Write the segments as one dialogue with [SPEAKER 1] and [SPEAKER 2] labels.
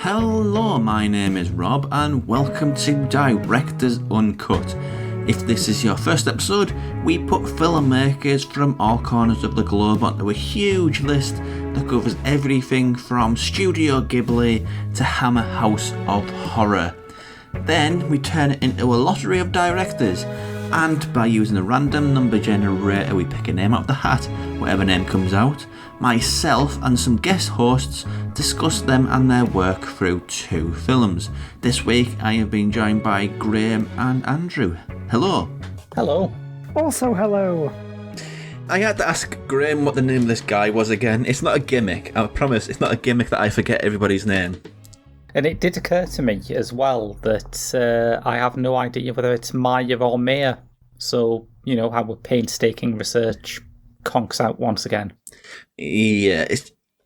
[SPEAKER 1] Hello, my name is Rob and welcome to Directors Uncut. If this is your first episode, we put filmmakers from all corners of the globe onto a huge list that covers everything from Studio Ghibli to Hammer House of Horror. Then we turn it into a lottery of directors, and by using a random number generator we pick a name out of the hat, whatever name comes out. Myself and some guest hosts discuss them and their work through two films. This week I have been joined by Graham and Andrew. Hello.
[SPEAKER 2] Hello.
[SPEAKER 3] Also hello.
[SPEAKER 1] I had to ask Graham what the name of this guy was again. It's not a gimmick, I promise, it's not a gimmick that I forget everybody's name.
[SPEAKER 2] And it did occur to me as well that I have no idea whether it's Maya or Maya. So, you know, our painstaking research conks out once again.
[SPEAKER 1] Yeah,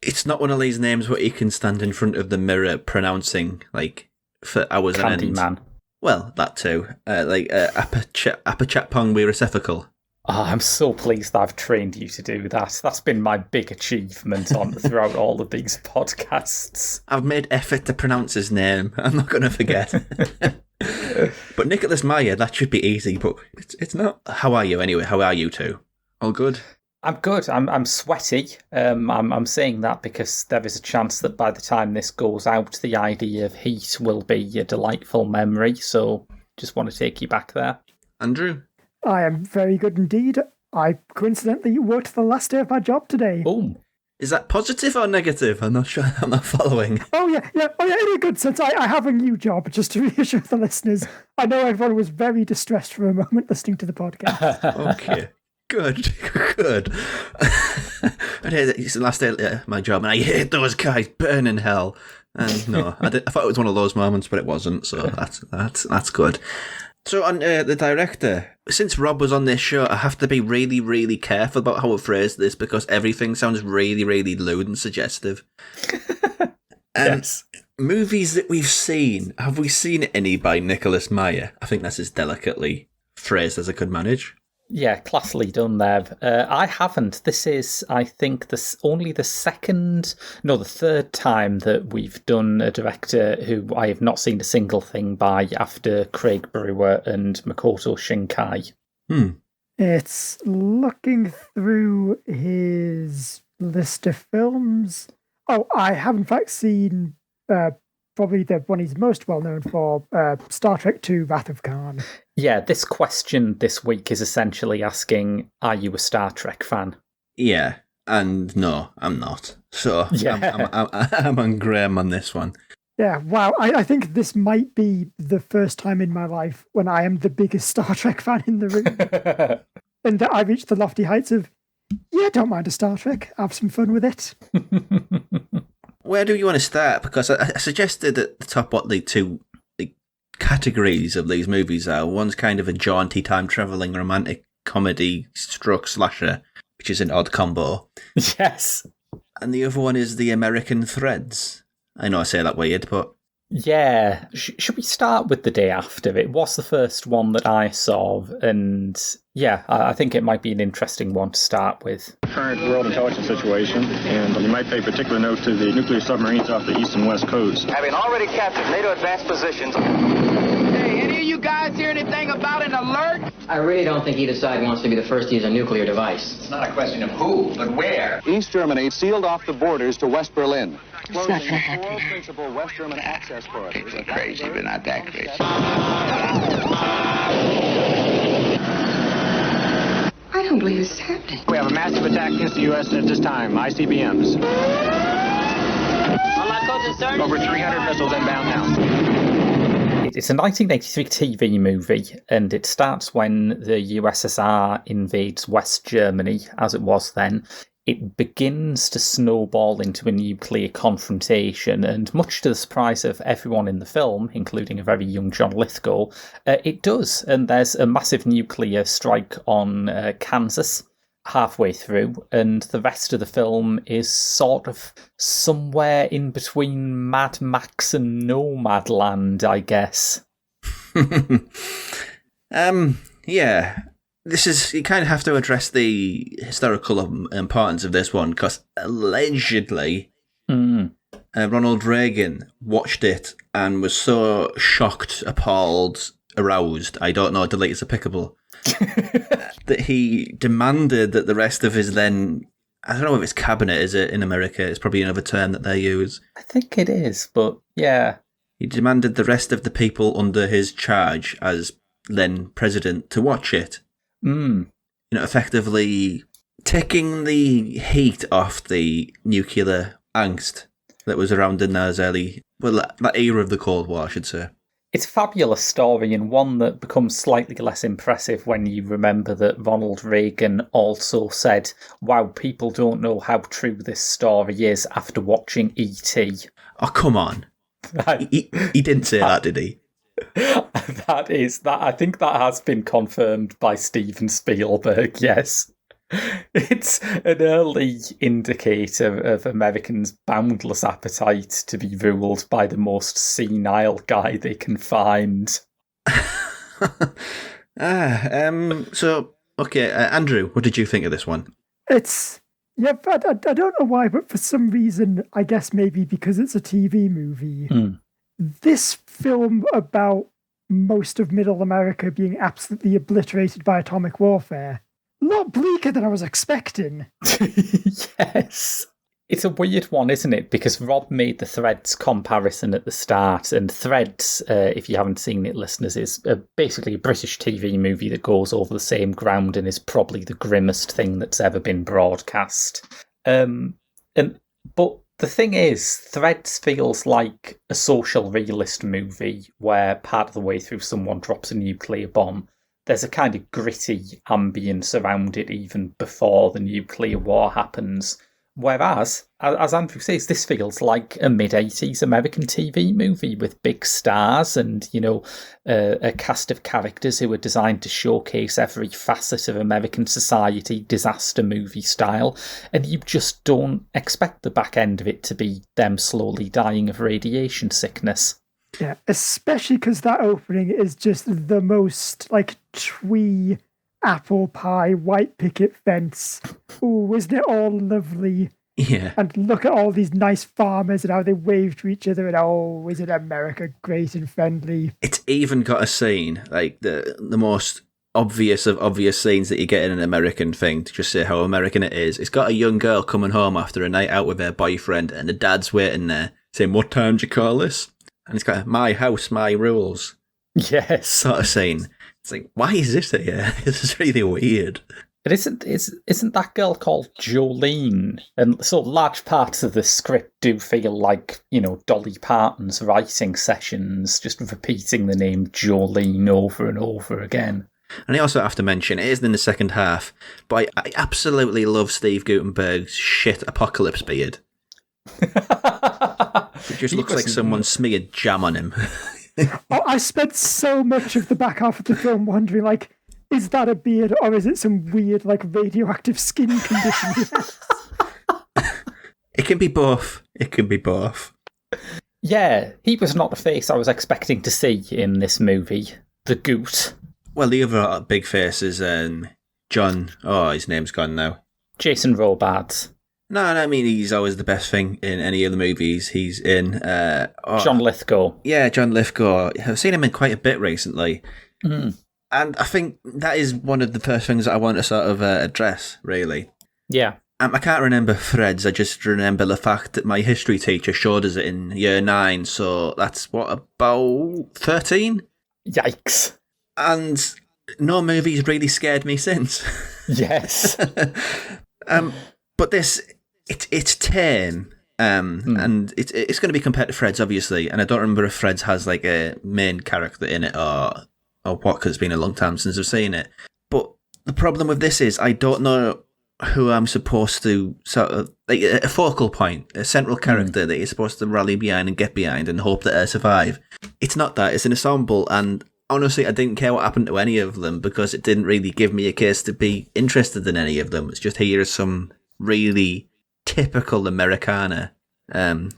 [SPEAKER 1] it's not one of these names where you can stand in front of the mirror pronouncing, like, for hours on end.
[SPEAKER 2] Candyman.
[SPEAKER 1] Well, that too. Apachatpong Weerasephical.
[SPEAKER 2] Oh, I'm so pleased that I've trained you to do that. That's been my big achievement throughout all of these podcasts.
[SPEAKER 1] I've made effort to pronounce his name. I'm not going to forget. But Nicholas Meyer, that should be easy, but it's not. How are you anyway? How are you two? All good?
[SPEAKER 2] I'm good. I'm sweaty. I'm saying that because there is a chance that by the time this goes out, the idea of heat will be a delightful memory. So just want to take you back there.
[SPEAKER 1] Andrew?
[SPEAKER 3] I am very good indeed. I coincidentally worked the last day of my job today.
[SPEAKER 2] Oh.
[SPEAKER 1] Is that positive or negative? I'm not sure. I'm not following.
[SPEAKER 3] Oh yeah, in a good sense. I have a new job, just to reassure the listeners. I know everyone was very distressed for a moment listening to the podcast.
[SPEAKER 1] Okay. Good. It's the last day of my job, and I hate those guys, burn in hell. And no, I thought it was one of those moments, but it wasn't. So that's good. So on the director, since Rob was on this show, I have to be really, really careful about how I phrase this because everything sounds really, really lewd and suggestive.
[SPEAKER 2] Yes.
[SPEAKER 1] Movies that we've seen, have we seen any by Nicholas Meyer? I think that's as delicately phrased as I could manage.
[SPEAKER 2] Yeah, classily done there. I haven't. This is, I think, the third time that we've done a director who I have not seen a single thing by after Craig Brewer and Makoto Shinkai.
[SPEAKER 3] It's looking through his list of films. Oh, I have in fact seen probably the one he's most well known for, Star Trek II, Wrath of Khan.
[SPEAKER 2] Yeah, this question this week is essentially asking, are you a Star Trek fan?
[SPEAKER 1] Yeah, and no, I'm not. So
[SPEAKER 2] yeah.
[SPEAKER 1] I'm on Graham on this one.
[SPEAKER 3] Yeah, wow. I think this might be the first time in my life when I am the biggest Star Trek fan in the room. And that I reached the lofty heights of, yeah, don't mind a Star Trek. Have some fun with it.
[SPEAKER 1] Where do you want to start? Because I suggested at the top what the two categories of these movies are. One's kind of a jaunty time-travelling romantic comedy stroke slasher, which is an odd combo.
[SPEAKER 2] Yes.
[SPEAKER 1] And the other one is the American Threads. I know I say that weird, but...
[SPEAKER 2] Yeah. Should we start with The Day After? It was the first one that I saw, and yeah, I think it might be an interesting one to start with.
[SPEAKER 4] Current world intelligence situation, and you might pay particular note to the nuclear submarines off the east and west coasts.
[SPEAKER 5] Having already captured NATO advanced positions. Hey, any of you guys hear anything about an alert?
[SPEAKER 6] I really don't think either side wants to be the first to use a nuclear device.
[SPEAKER 5] It's not a question of who, but where.
[SPEAKER 7] East Germany sealed off the borders to West Berlin.
[SPEAKER 8] It's not going to happen.
[SPEAKER 7] Four principal West German access corridors.
[SPEAKER 5] We're crazy, but not that crazy.
[SPEAKER 8] I don't believe this is happening.
[SPEAKER 4] We have a massive attack against the U.S. at this time, ICBMs. Over 300 missiles inbound now.
[SPEAKER 2] It's a 1983 TV movie, and it starts when the USSR invades West Germany, as it was then. It begins to snowball into a nuclear confrontation, and much to the surprise of everyone in the film, including a very young John Lithgow, it does. And there's a massive nuclear strike on Kansas halfway through, and the rest of the film is sort of somewhere in between Mad Max and Nomadland, I guess.
[SPEAKER 1] Yeah. This is, you kind of have to address the historical importance of this one, because allegedly Ronald Reagan watched it and was so shocked, appalled, aroused, I don't know, delete is applicable, that he demanded that the rest of his then, I don't know if it's cabinet, is it, in America? It's probably another term that they use.
[SPEAKER 2] I think it is, but yeah.
[SPEAKER 1] He demanded the rest of the people under his charge as then president to watch it.
[SPEAKER 2] Mm.
[SPEAKER 1] You know, effectively taking the heat off the nuclear angst that was around in those early, well, that era of the Cold War, I should say.
[SPEAKER 2] It's a fabulous story, and one that becomes slightly less impressive when you remember that Ronald Reagan also said, wow, people don't know how true this story is after watching E.T.
[SPEAKER 1] Oh, come on. He didn't say that, did he?
[SPEAKER 2] I think that has been confirmed by Steven Spielberg, yes. It's an early indicator of Americans' boundless appetite to be ruled by the most senile guy they can find.
[SPEAKER 1] So, okay, Andrew, what did you think of this one?
[SPEAKER 3] It's, yeah, but I don't know why, but for some reason, I guess maybe because it's a TV movie, this film about most of Middle America being absolutely obliterated by atomic warfare, a lot bleaker than I was expecting.
[SPEAKER 2] Yes. It's a weird one, isn't it? Because Rob made the Threads comparison at the start, and Threads, if you haven't seen it, listeners, is basically a British TV movie that goes over the same ground and is probably the grimmest thing that's ever been broadcast. But the thing is, Threads feels like a social realist movie where part of the way through someone drops a nuclear bomb. There's a kind of gritty ambience around it even before the nuclear war happens. Whereas, as Andrew says, this feels like a mid-80s American TV movie with big stars and, you know, a cast of characters who are designed to showcase every facet of American society, disaster movie style, and you just don't expect the back end of it to be them slowly dying of radiation sickness.
[SPEAKER 3] Yeah, especially because that opening is just the most, like, twee apple pie, white picket fence. Ooh, isn't it all lovely?
[SPEAKER 1] Yeah.
[SPEAKER 3] And look at all these nice farmers and how they wave to each other and oh, isn't America great and friendly?
[SPEAKER 1] It's even got a scene, like the most obvious of obvious scenes that you get in an American thing to just say how American it is. It's got a young girl coming home after a night out with her boyfriend and the dad's waiting there saying, "What time do you call this?" And it's got my house, my rules.
[SPEAKER 2] Yes.
[SPEAKER 1] Sort of scene. It's like, why is this here? This is really weird.
[SPEAKER 2] But isn't that girl called Jolene? And so large parts of the script do feel like, you know, Dolly Parton's writing sessions, just repeating the name Jolene over and over again.
[SPEAKER 1] And I also have to mention, it isn't in the second half, but I absolutely love Steve Guttenberg's shit apocalypse beard. It just looks like someone smeared jam on him.
[SPEAKER 3] I spent so much of the back half of the film wondering, like, is that a beard or is it some weird, like, radioactive skin condition?
[SPEAKER 1] It can be both. It can be both.
[SPEAKER 2] Yeah, he was not the face I was expecting to see in this movie. The Goot.
[SPEAKER 1] Well, the other big face is John. Oh, his name's gone now.
[SPEAKER 2] Jason Robards.
[SPEAKER 1] No, I mean, he's always the best thing in any of the movies he's in.
[SPEAKER 2] John Lithgow.
[SPEAKER 1] Yeah, John Lithgow. I've seen him in quite a bit recently.
[SPEAKER 2] Mm.
[SPEAKER 1] And I think that is one of the first things that I want to sort of address, really.
[SPEAKER 2] Yeah.
[SPEAKER 1] I can't remember Threads, I just remember the fact that my history teacher showed us it in year 9, so that's, what, about 13?
[SPEAKER 2] Yikes.
[SPEAKER 1] And no movie's really scared me since.
[SPEAKER 2] Yes.
[SPEAKER 1] But this... It's tame, and it's going to be compared to Threads, obviously, and I don't remember if Threads has like a main character in it or what, because it's been a long time since I've seen it. But the problem with this is I don't know who I'm supposed to sort of, like, a focal point, a central character that you're supposed to rally behind and get behind and hope that I survive. It's not that, it's an ensemble, and honestly, I didn't care what happened to any of them because it didn't really give me a case to be interested in any of them. It's just, here's some really typical Americana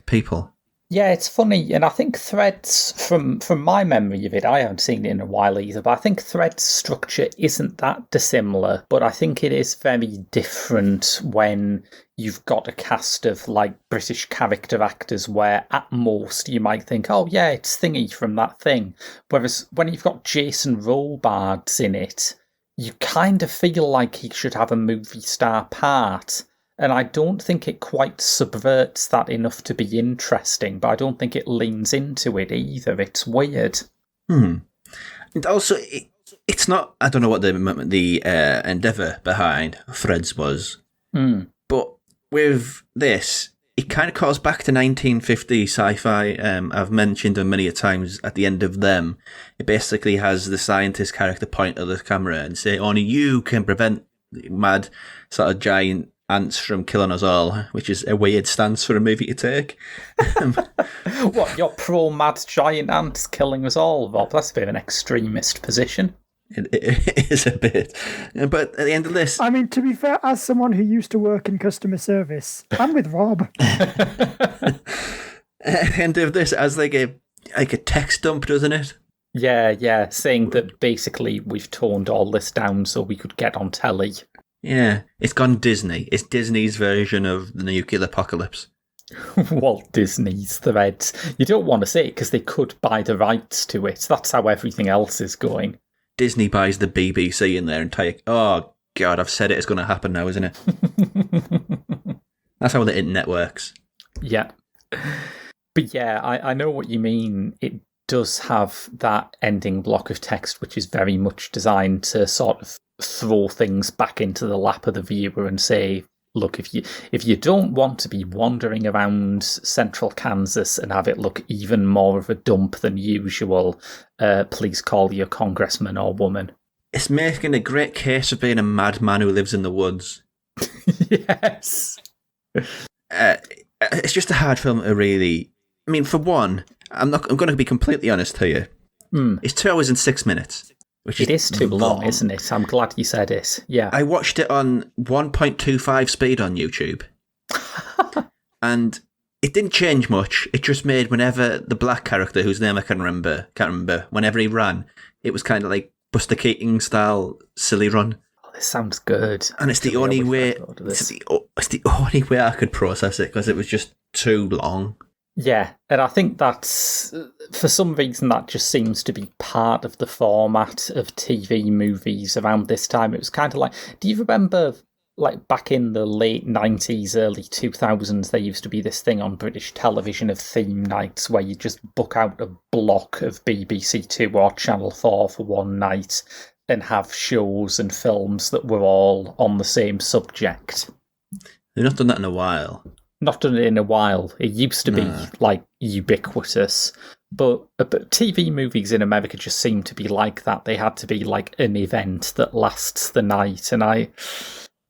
[SPEAKER 1] people.
[SPEAKER 2] Yeah, it's funny, and I think Threads, from my memory of it, I haven't seen it in a while either, but I think Threads' structure isn't that dissimilar, but I think it is very different when you've got a cast of, like, British character actors where, at most, you might think, oh yeah, it's Thingy from that thing. Whereas when you've got Jason Robards in it, you kind of feel like he should have a movie star part. And I don't think it quite subverts that enough to be interesting, but I don't think it leans into it either. It's weird.
[SPEAKER 1] And also, it's not, I don't know what the endeavour behind Threads was, but with this, it kind of calls back to 1950 sci-fi. I've mentioned them many a times at the end of them. It basically has the scientist character point at the camera and say, only you can prevent mad sort of giant ants from killing us all, which is a weird stance for a movie to take.
[SPEAKER 2] What, you're pro-mad giant ants killing us all, Rob? That's a bit of an extremist position.
[SPEAKER 1] It is a bit. But at the end of this...
[SPEAKER 3] I mean, to be fair, as someone who used to work in customer service, I'm with Rob.
[SPEAKER 1] At the end of this, as like a text dump, doesn't it?
[SPEAKER 2] Yeah, saying that basically we've toned all this down so we could get on telly.
[SPEAKER 1] Yeah, it's gone Disney. It's Disney's version of the nuclear apocalypse.
[SPEAKER 2] Walt Disney's Threads. You don't want to say it because they could buy the rights to it. That's how everything else is going.
[SPEAKER 1] Disney buys the BBC in their entire... Oh, God, I've said it. It's going to happen now, isn't it? That's how the internet works.
[SPEAKER 2] Yeah. But yeah, I know what you mean. It does have that ending block of text, which is very much designed to sort of throw things back into the lap of the viewer and say, look, if you don't want to be wandering around central Kansas and have it look even more of a dump than usual, please call your congressman or woman.
[SPEAKER 1] It's making a great case of being a madman who lives in the woods.
[SPEAKER 2] Yes.
[SPEAKER 1] It's just a hard film to really... I mean, for one, I'm going to be completely honest here. It's 2 hours and 6 minutes.
[SPEAKER 2] It is too long, isn't it? I'm glad you said it. Yeah.
[SPEAKER 1] I watched it on 1.25 speed on YouTube. And it didn't change much. It just made whenever the black character, whose name I can't remember, whenever he ran, it was kind of like Buster Keating style silly run.
[SPEAKER 2] Oh, this sounds good.
[SPEAKER 1] And it's the only way. It's the only way I could process it because it was just too long.
[SPEAKER 2] Yeah, and I think that's, for some reason, that just seems to be part of the format of TV movies around this time. It was kind of like, do you remember, like, back in the late 90s, early 2000s, there used to be this thing on British television of theme nights where you just book out a block of BBC Two or Channel 4 for one night and have shows and films that were all on the same subject.
[SPEAKER 1] They've not done that in a while.
[SPEAKER 2] Not done it in a while. It used to be, like, ubiquitous. But TV movies in America just seem to be like that. They had to be, like, an event that lasts the night. And I'm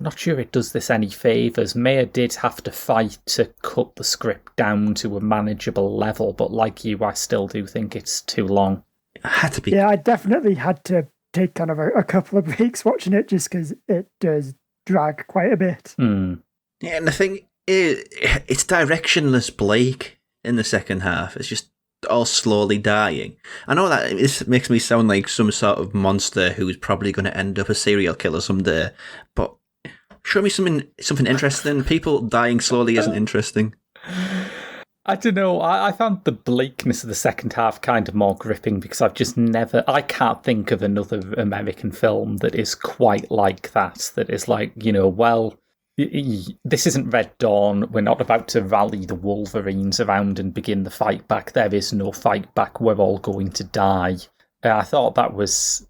[SPEAKER 2] not sure it does this any favours. Mayer did have to fight to cut the script down to a manageable level. But like you, I still do think it's too long.
[SPEAKER 1] It had to be.
[SPEAKER 3] Yeah, I definitely had to take kind of a couple of breaks watching it just because it does drag quite a bit.
[SPEAKER 1] Yeah, and the thing... It's directionless Blake in the second half. It's just all slowly dying. I know that this makes me sound like some sort of monster who's probably going to end up a serial killer someday, but show me something interesting. People dying slowly isn't interesting.
[SPEAKER 2] I don't know. I found the bleakness of the second half kind of more gripping because I can't think of another American film that is quite like that. That is like, well... This isn't Red Dawn. We're not about to rally the Wolverines around and begin the fight back. There is no fight back. We're all going to die. I thought that was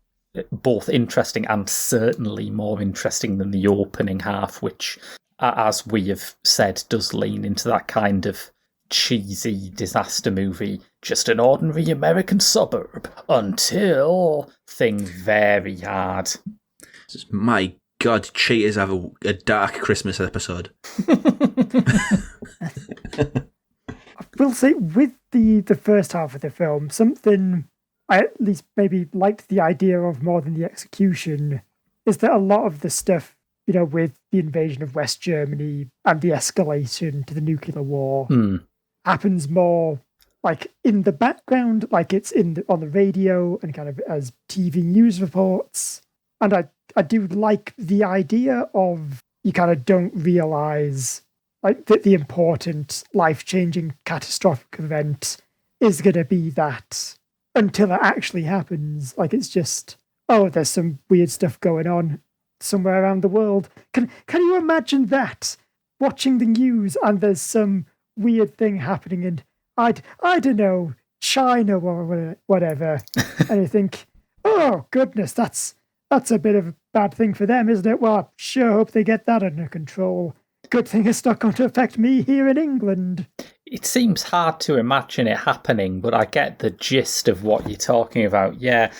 [SPEAKER 2] both interesting and certainly more interesting than the opening half, which, as we have said, does lean into that kind of cheesy disaster movie. Just an ordinary American suburb until thing very hard.
[SPEAKER 1] My God, cheaters have a dark Christmas episode.
[SPEAKER 3] I will say, with the first half of the film, something I at least maybe liked the idea of more than the execution is that a lot of the stuff, with the invasion of West Germany and the escalation to the nuclear war, happens more like in the background, like it's on the radio and kind of as TV news reports. And I do like the idea of you kind of don't realize like that the important life-changing catastrophic event is going to be that until it actually happens. Like it's just, oh, there's some weird stuff going on somewhere around the world. Can you imagine that? Watching the news and there's some weird thing happening in, I don't know, China or whatever. And you think, oh, goodness, that's a bit of a bad thing for them, isn't it? Well, I sure hope they get that under control. Good thing it's not going to affect me here in England.
[SPEAKER 2] It seems hard to imagine it happening, but I get the gist of what you're talking about. Yeah,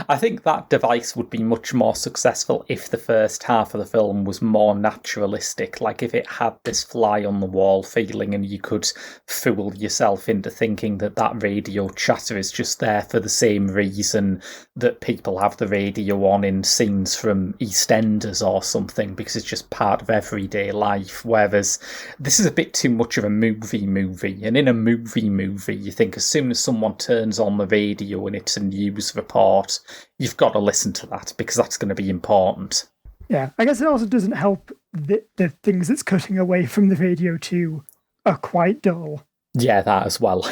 [SPEAKER 2] I think that device would be much more successful if the first half of the film was more naturalistic, like if it had this fly-on-the-wall feeling and you could fool yourself into thinking that that radio chatter is just there for the same reason that people have the radio on in scenes from EastEnders or something, because it's just part of everyday life, whereas this is a bit too much of a movie, and in a movie, you think as soon as someone turns on the radio and it's a news report, you've got to listen to that because that's going to be important.
[SPEAKER 3] Yeah, I guess it also doesn't help that the things it's cutting away from the radio too are quite dull.
[SPEAKER 2] Yeah, that as well.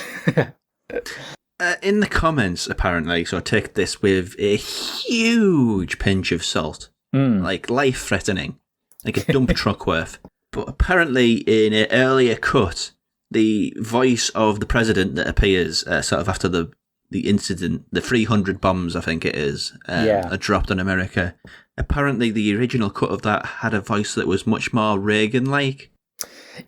[SPEAKER 1] In the comments, apparently, so take this with a huge pinch of salt, like life-threatening, like a dump truck worth. But apparently, in an earlier cut, the voice of the president that appears sort of after the incident, the 300 bombs, I think it is, are dropped on America. Apparently, the original cut of that had a voice that was much more Reagan-like.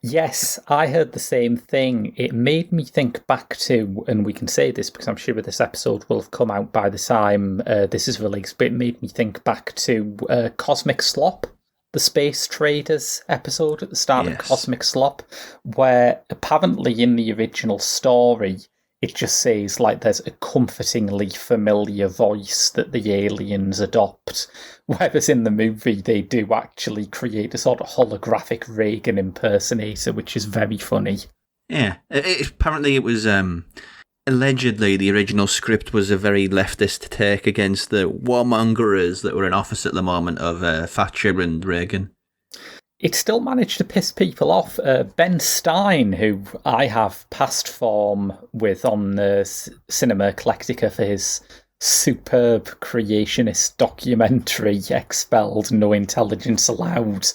[SPEAKER 2] Yes, I heard the same thing. It made me think back to, and we can say this because I'm sure this episode will have come out by the time this is released, but it made me think back to Cosmic Slop, the Space Traders episode at the start of Cosmic Slop, where apparently in the original story, it just says like there's a comfortingly familiar voice that the aliens adopt, whereas in the movie they do actually create a sort of holographic Reagan impersonator, which is very funny.
[SPEAKER 1] Yeah, apparently it was... Allegedly, the original script was a very leftist take against the warmongers that were in office at the moment of Thatcher and Reagan.
[SPEAKER 2] It still managed to piss people off. Ben Stein, who I have past form with on the Cinema Eclectica for his superb creationist documentary, Expelled, No Intelligence Allowed.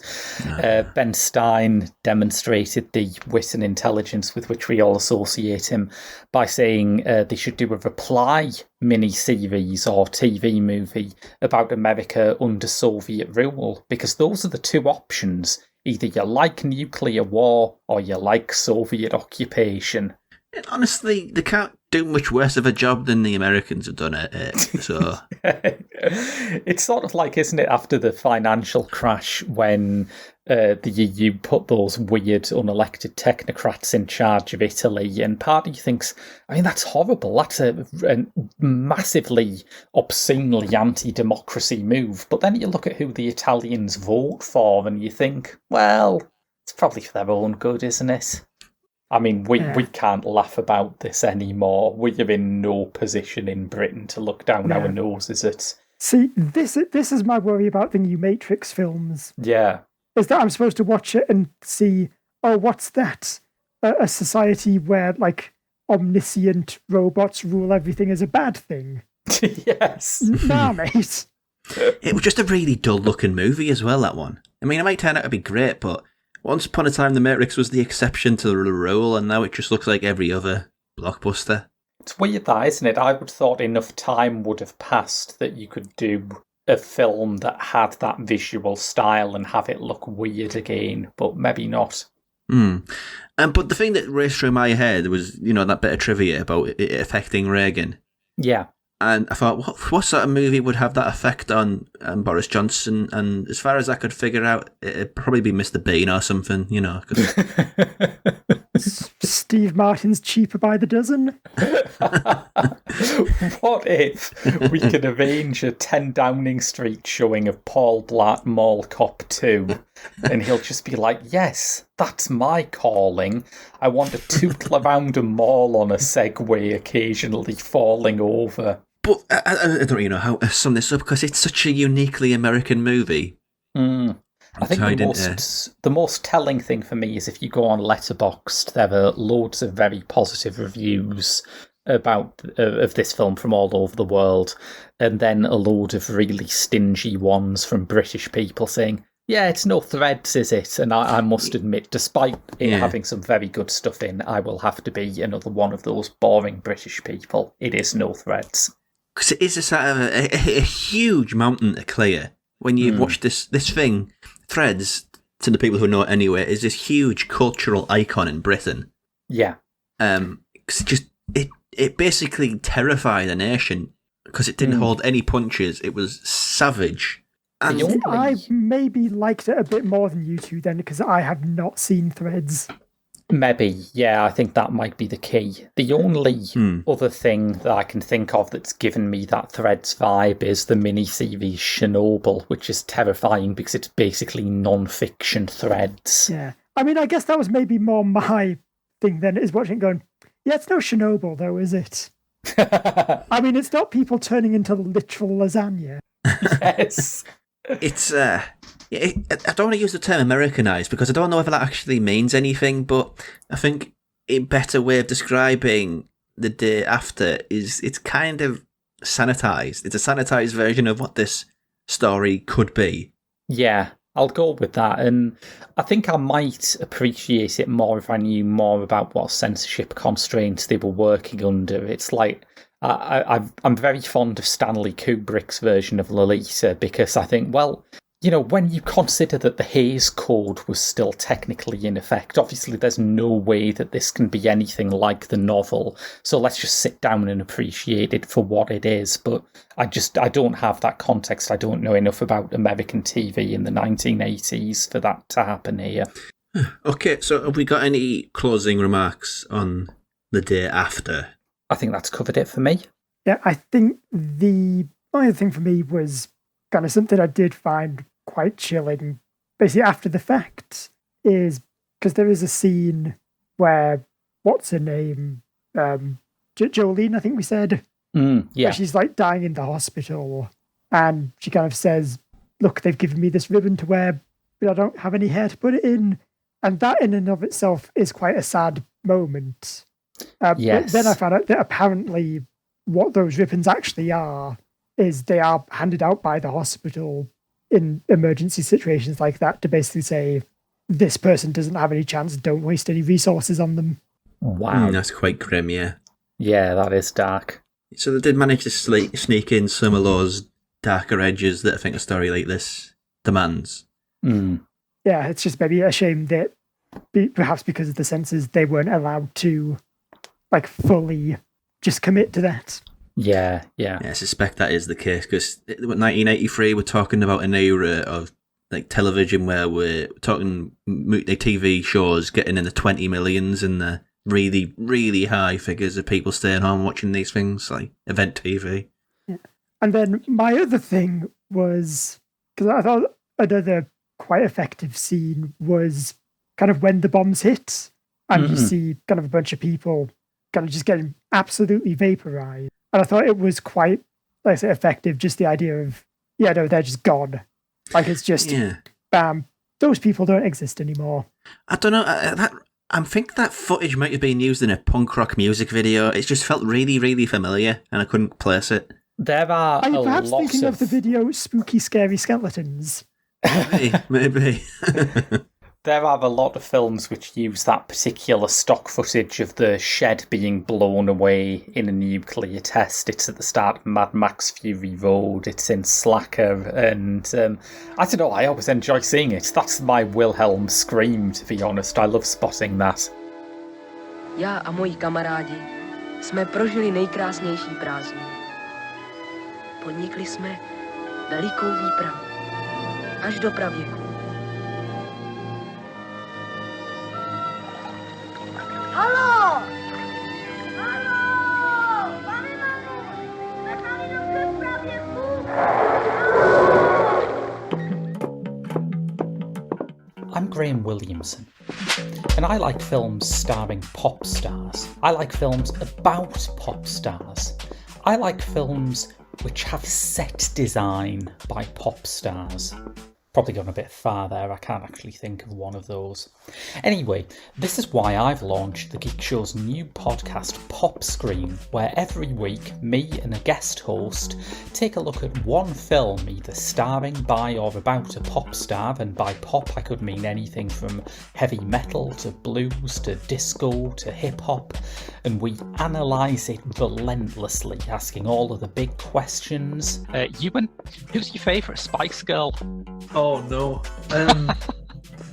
[SPEAKER 2] Ben Stein demonstrated the wit and intelligence with which we all associate him by saying they should do a reply mini-series or TV movie about America under Soviet rule, because those are the two options. Either you like nuclear war or you like Soviet occupation.
[SPEAKER 1] And honestly, they can't do much worse of a job than the Americans have done it. So
[SPEAKER 2] it's sort of like, isn't it, after the financial crash when the EU put those weird unelected technocrats in charge of Italy, and part of you thinks, I mean, that's horrible. That's a massively, obscenely anti-democracy move. But then you look at who the Italians vote for and you think, well, it's probably for their own good, isn't it? I mean, we can't laugh about this anymore. We are in no position in Britain to look down our noses at.
[SPEAKER 3] See, this is my worry about the new Matrix films.
[SPEAKER 2] Yeah.
[SPEAKER 3] Is that I'm supposed to watch it and see, oh, what's that? A society where, like, omniscient robots rule everything is a bad thing.
[SPEAKER 2] Yes.
[SPEAKER 3] Nah, mate.
[SPEAKER 1] It was just a really dull-looking movie as well, that one. I mean, it might turn out to be great, but once upon a time, The Matrix was the exception to the rule, and now it just looks like every other blockbuster.
[SPEAKER 2] It's weird that, isn't it? I would have thought enough time would have passed that you could do a film that had that visual style and have it look weird again, but maybe not.
[SPEAKER 1] But the thing that raced through my head was, that bit of trivia about it affecting Reagan.
[SPEAKER 2] Yeah.
[SPEAKER 1] And I thought, what sort of movie would have that effect on Boris Johnson? And as far as I could figure out, it'd probably be Mr. Bean or something, 'cause
[SPEAKER 3] Steve Martin's Cheaper by the Dozen.
[SPEAKER 2] What if we could arrange a 10 Downing Street showing of Paul Blart Mall Cop 2, and he'll just be like, yes, that's my calling. I want to tootle around a mall on a Segway, occasionally falling over.
[SPEAKER 1] But I don't really know how to sum this up, because it's such a uniquely American movie.
[SPEAKER 2] I think the most telling thing for me is if you go on Letterboxd, there are loads of very positive reviews about of this film from all over the world, and then a load of really stingy ones from British people saying, yeah, it's no Threads, is it? And I must admit, despite it having some very good stuff in, I will have to be another one of those boring British people. It is no Threads.
[SPEAKER 1] Because it is a sort of a huge mountain to clear. When you watch this thing, Threads, to the people who know it anyway, is this huge cultural icon in Britain.
[SPEAKER 2] Yeah.
[SPEAKER 1] Cause it basically terrified the nation, because it didn't hold any punches. It was savage. And
[SPEAKER 3] I maybe liked it a bit more than you two then, because I have not seen Threads.
[SPEAKER 2] Maybe, yeah, I think that might be the key. The only other thing that I can think of that's given me that Threads vibe is the miniseries Chernobyl, which is terrifying because it's basically non-fiction Threads.
[SPEAKER 3] Yeah. I mean, I guess that was maybe more my thing than it is watching it going, yeah, it's no Chernobyl though, is it? I mean, it's not people turning into literal lasagna.
[SPEAKER 2] Yes.
[SPEAKER 1] It's I don't want to use the term Americanized, because I don't know if that actually means anything, but I think a better way of describing The Day After is it's kind of sanitized. It's a sanitized version of what this story could be.
[SPEAKER 2] Yeah, I'll go with that. And I think I might appreciate it more if I knew more about what censorship constraints they were working under. It's like, I'm very fond of Stanley Kubrick's version of Lolita, because I think, well, you know, when you consider that the Hays Code was still technically in effect, obviously there's no way that this can be anything like the novel, so let's just sit down and appreciate it for what it is. But I don't have that context. I don't know enough about American TV in the 1980s for that to happen here.
[SPEAKER 1] Okay, so have we got any closing remarks on The Day After?
[SPEAKER 2] I think that's covered it for me.
[SPEAKER 3] Yeah, I think the only thing for me was kind of something I did find quite chilling, basically after the fact, is because there is a scene where, what's her name? Jolene, I think we said.
[SPEAKER 2] Yeah.
[SPEAKER 3] Where she's like dying in the hospital, and she kind of says, look, they've given me this ribbon to wear, but I don't have any hair to put it in. And that in and of itself is quite a sad moment.
[SPEAKER 2] Yes.
[SPEAKER 3] But then I found out that apparently what those ribbons actually are is they are handed out by the hospital in emergency situations like that to basically say, this person doesn't have any chance, don't waste any resources on them.
[SPEAKER 2] Wow.
[SPEAKER 1] That's quite grim, yeah.
[SPEAKER 2] Yeah, that is dark.
[SPEAKER 1] So they did manage to sneak in some of those darker edges that I think a story like this demands.
[SPEAKER 3] Yeah, it's just maybe a shame that perhaps because of the censors, they weren't allowed to like fully just commit to that.
[SPEAKER 2] Yeah.
[SPEAKER 1] I suspect that is the case, because 1983, we're talking about an era of like television where we're talking the TV shows getting in the 20 millions and the really, really high figures of people staying home watching these things, like event TV.
[SPEAKER 3] Yeah. And then my other thing was, because I thought another quite effective scene was kind of when the bombs hit and you see kind of a bunch of people kind of just getting absolutely vaporized. And I thought it was quite, like I say, effective, just the idea of, yeah, no, they're just gone. Like, it's just, bam, those people don't exist anymore.
[SPEAKER 1] I don't know, I think that footage might have been used in a punk rock music video. It just felt really, really familiar, and I couldn't place it.
[SPEAKER 2] There are
[SPEAKER 3] you perhaps thinking of the video Spooky Scary Skeletons?
[SPEAKER 1] Maybe.
[SPEAKER 2] There are a lot of films which use that particular stock footage of the shed being blown away in a nuclear test. It's at the start of Mad Max Fury Road, it's in Slacker, and I don't know, I always enjoy seeing it. That's my Wilhelm scream, to be honest. I love spotting that.
[SPEAKER 9] Já a moji kamarádi jsme prožili nejkrásnější prázdniny. Podnikli jsme velikou výpravu až do pravěku.
[SPEAKER 10] Halo! Halo! Mami! Jsme tady na přepravě
[SPEAKER 2] I'm Graham Williamson, and I like films starring pop stars. I like films about pop stars. I like films which have set design by pop stars. Probably gone a bit far there, I can't actually think of one of those. Anyway, this is why I've launched the Geek Show's new podcast, Pop Screen, where every week me and a guest host take a look at one film either starring by or about a pop star, and by pop I could mean anything from heavy metal to blues to disco to hip hop, and we analyse it relentlessly, asking all of the big questions.
[SPEAKER 11] Ewan, who's your favourite Spice Girl?
[SPEAKER 12] Oh no.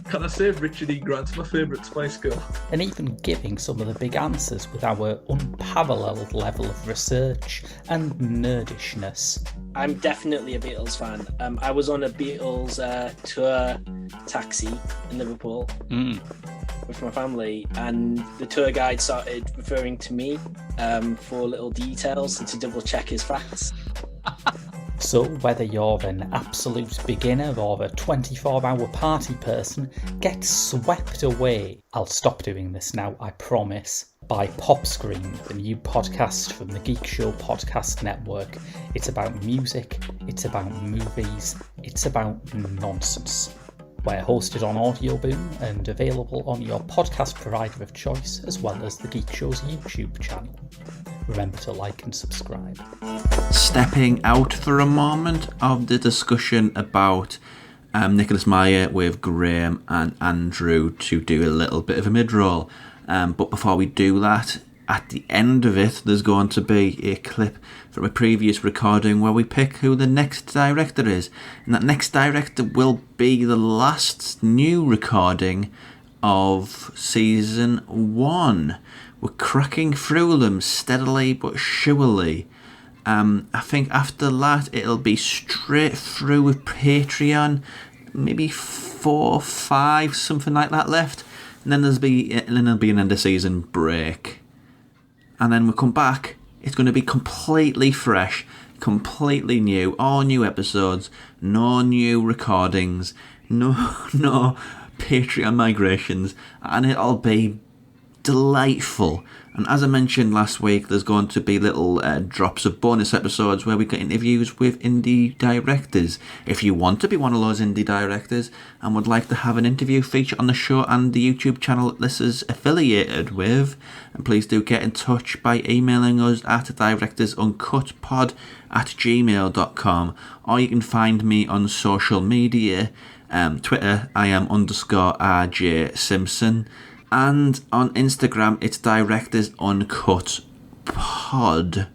[SPEAKER 12] Can I say Richard E. Grant's my favourite Spice Girl?
[SPEAKER 2] And even giving some of the big answers with our unparalleled level of research and nerdishness.
[SPEAKER 13] I'm definitely a Beatles fan. I was on a Beatles tour taxi in Liverpool with my family, and the tour guide started referring to me for little details and to double check his facts.
[SPEAKER 2] So whether you're an absolute beginner or a 24-hour party person, get swept away. I'll stop doing this now, I promise. By Pop Screen, the new podcast from the Geek Show Podcast Network. It's about music, it's about movies, it's about nonsense. We're hosted on Audio Boom and available on your podcast provider of choice, as well as the Geek Show's YouTube channel. Remember to like and subscribe.
[SPEAKER 1] Stepping out for a moment of the discussion about Nicholas Meyer with Graham and Andrew to do a little bit of a mid-roll. But before we do that, at the end of it, there's going to be a clip from a previous recording where we pick who the next director is. And that next director will be the last new recording of season 1. We're cracking through them steadily but surely. I think after that it'll be straight through with Patreon, maybe 4 or 5, something like that left. And then there'll be an end of season break. And then we'll come back. It's going to be completely fresh, completely new, all new episodes, no new recordings, no Patreon migrations, and it'll be delightful. And as I mentioned last week, there's going to be little drops of bonus episodes where we get interviews with indie directors. If you want to be one of those indie directors and would like to have an interview feature on the show and the YouTube channel that this is affiliated with, and please do get in touch by emailing us at directorsuncutpod@gmail.com, or you can find me on social media. Twitter, I am _RJ Simpson. And on Instagram, it's Directors Uncut Pod.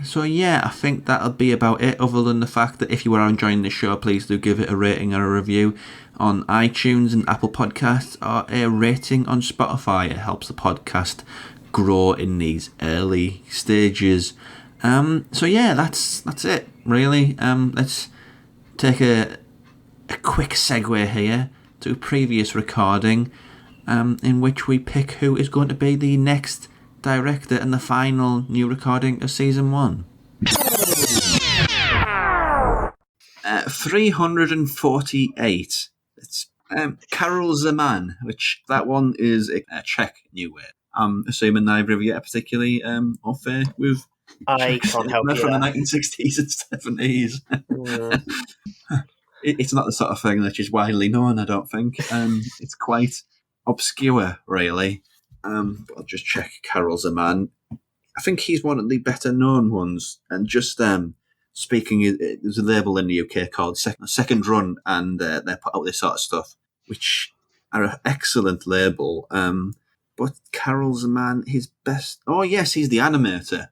[SPEAKER 1] So yeah, I think that'll be about it, other than the fact that if you are enjoying the show, please do give it a rating or a review on iTunes and Apple Podcasts, or a rating on Spotify. It helps the podcast grow in these early stages. So yeah, that's it, really. Let's take a quick segue here to a previous recording, in which we pick who is going to be the next director and the final new recording of season 1. 348. It's Karel Zeman, which that one is a Czech new word. I'm assuming neither of you are particularly au fait with
[SPEAKER 13] I can't help you
[SPEAKER 1] from the 1960s and 70s. It's not the sort of thing that is widely known, I don't think. It's quite obscure, really. I'll just check Karel Zeman. I think he's one of the better known ones. And just speaking, there's a label in the UK called Second Run, and they put out this sort of stuff, which are an excellent label. But Karel Zeman, his best... Oh, yes, he's the animator.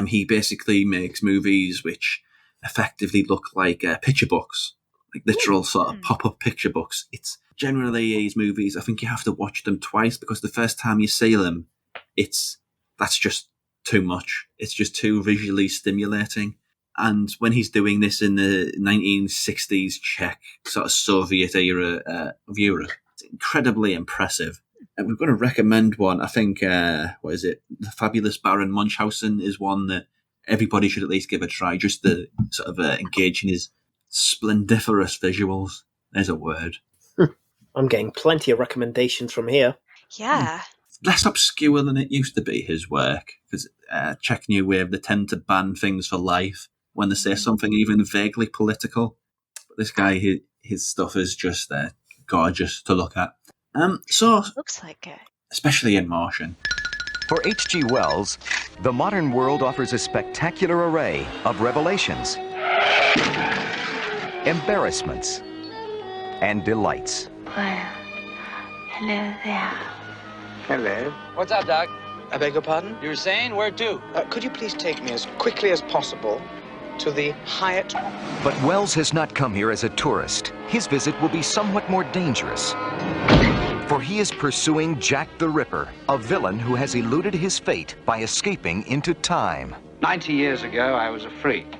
[SPEAKER 1] He basically makes movies which effectively look like picture books, like literal sort of pop-up picture books. It's generally these movies, I think you have to watch them twice, because the first time you see them, that's just too much. It's just too visually stimulating. And when he's doing this in the 1960s Czech sort of Soviet era of Europe, it's incredibly impressive. we're going to recommend one. I think, what is it? The Fabulous Baron Munchausen is one that everybody should at least give a try, just to sort of engage in his splendiferous visuals. There's a word.
[SPEAKER 14] I'm getting plenty of recommendations from here.
[SPEAKER 15] Yeah.
[SPEAKER 1] Less obscure than it used to be, his work, because Czech New Wave, they tend to ban things for life when they say something even vaguely political. But this guy, his stuff is just gorgeous to look at. So
[SPEAKER 15] looks like it.
[SPEAKER 1] Especially in Martian.
[SPEAKER 16] For H.G. Wells, the modern world offers a spectacular array of revelations, embarrassments, and delights.
[SPEAKER 8] Well, hello there.
[SPEAKER 5] Hello.
[SPEAKER 17] What's up, Doc?
[SPEAKER 5] I beg your pardon?
[SPEAKER 17] You were saying? Where to?
[SPEAKER 5] Could you please take me as quickly as possible to the Hyatt?
[SPEAKER 16] But Wells has not come here as a tourist. His visit will be somewhat more dangerous. For he is pursuing Jack the Ripper, a villain who has eluded his fate by escaping into time.
[SPEAKER 18] 90 years ago, I was a freak.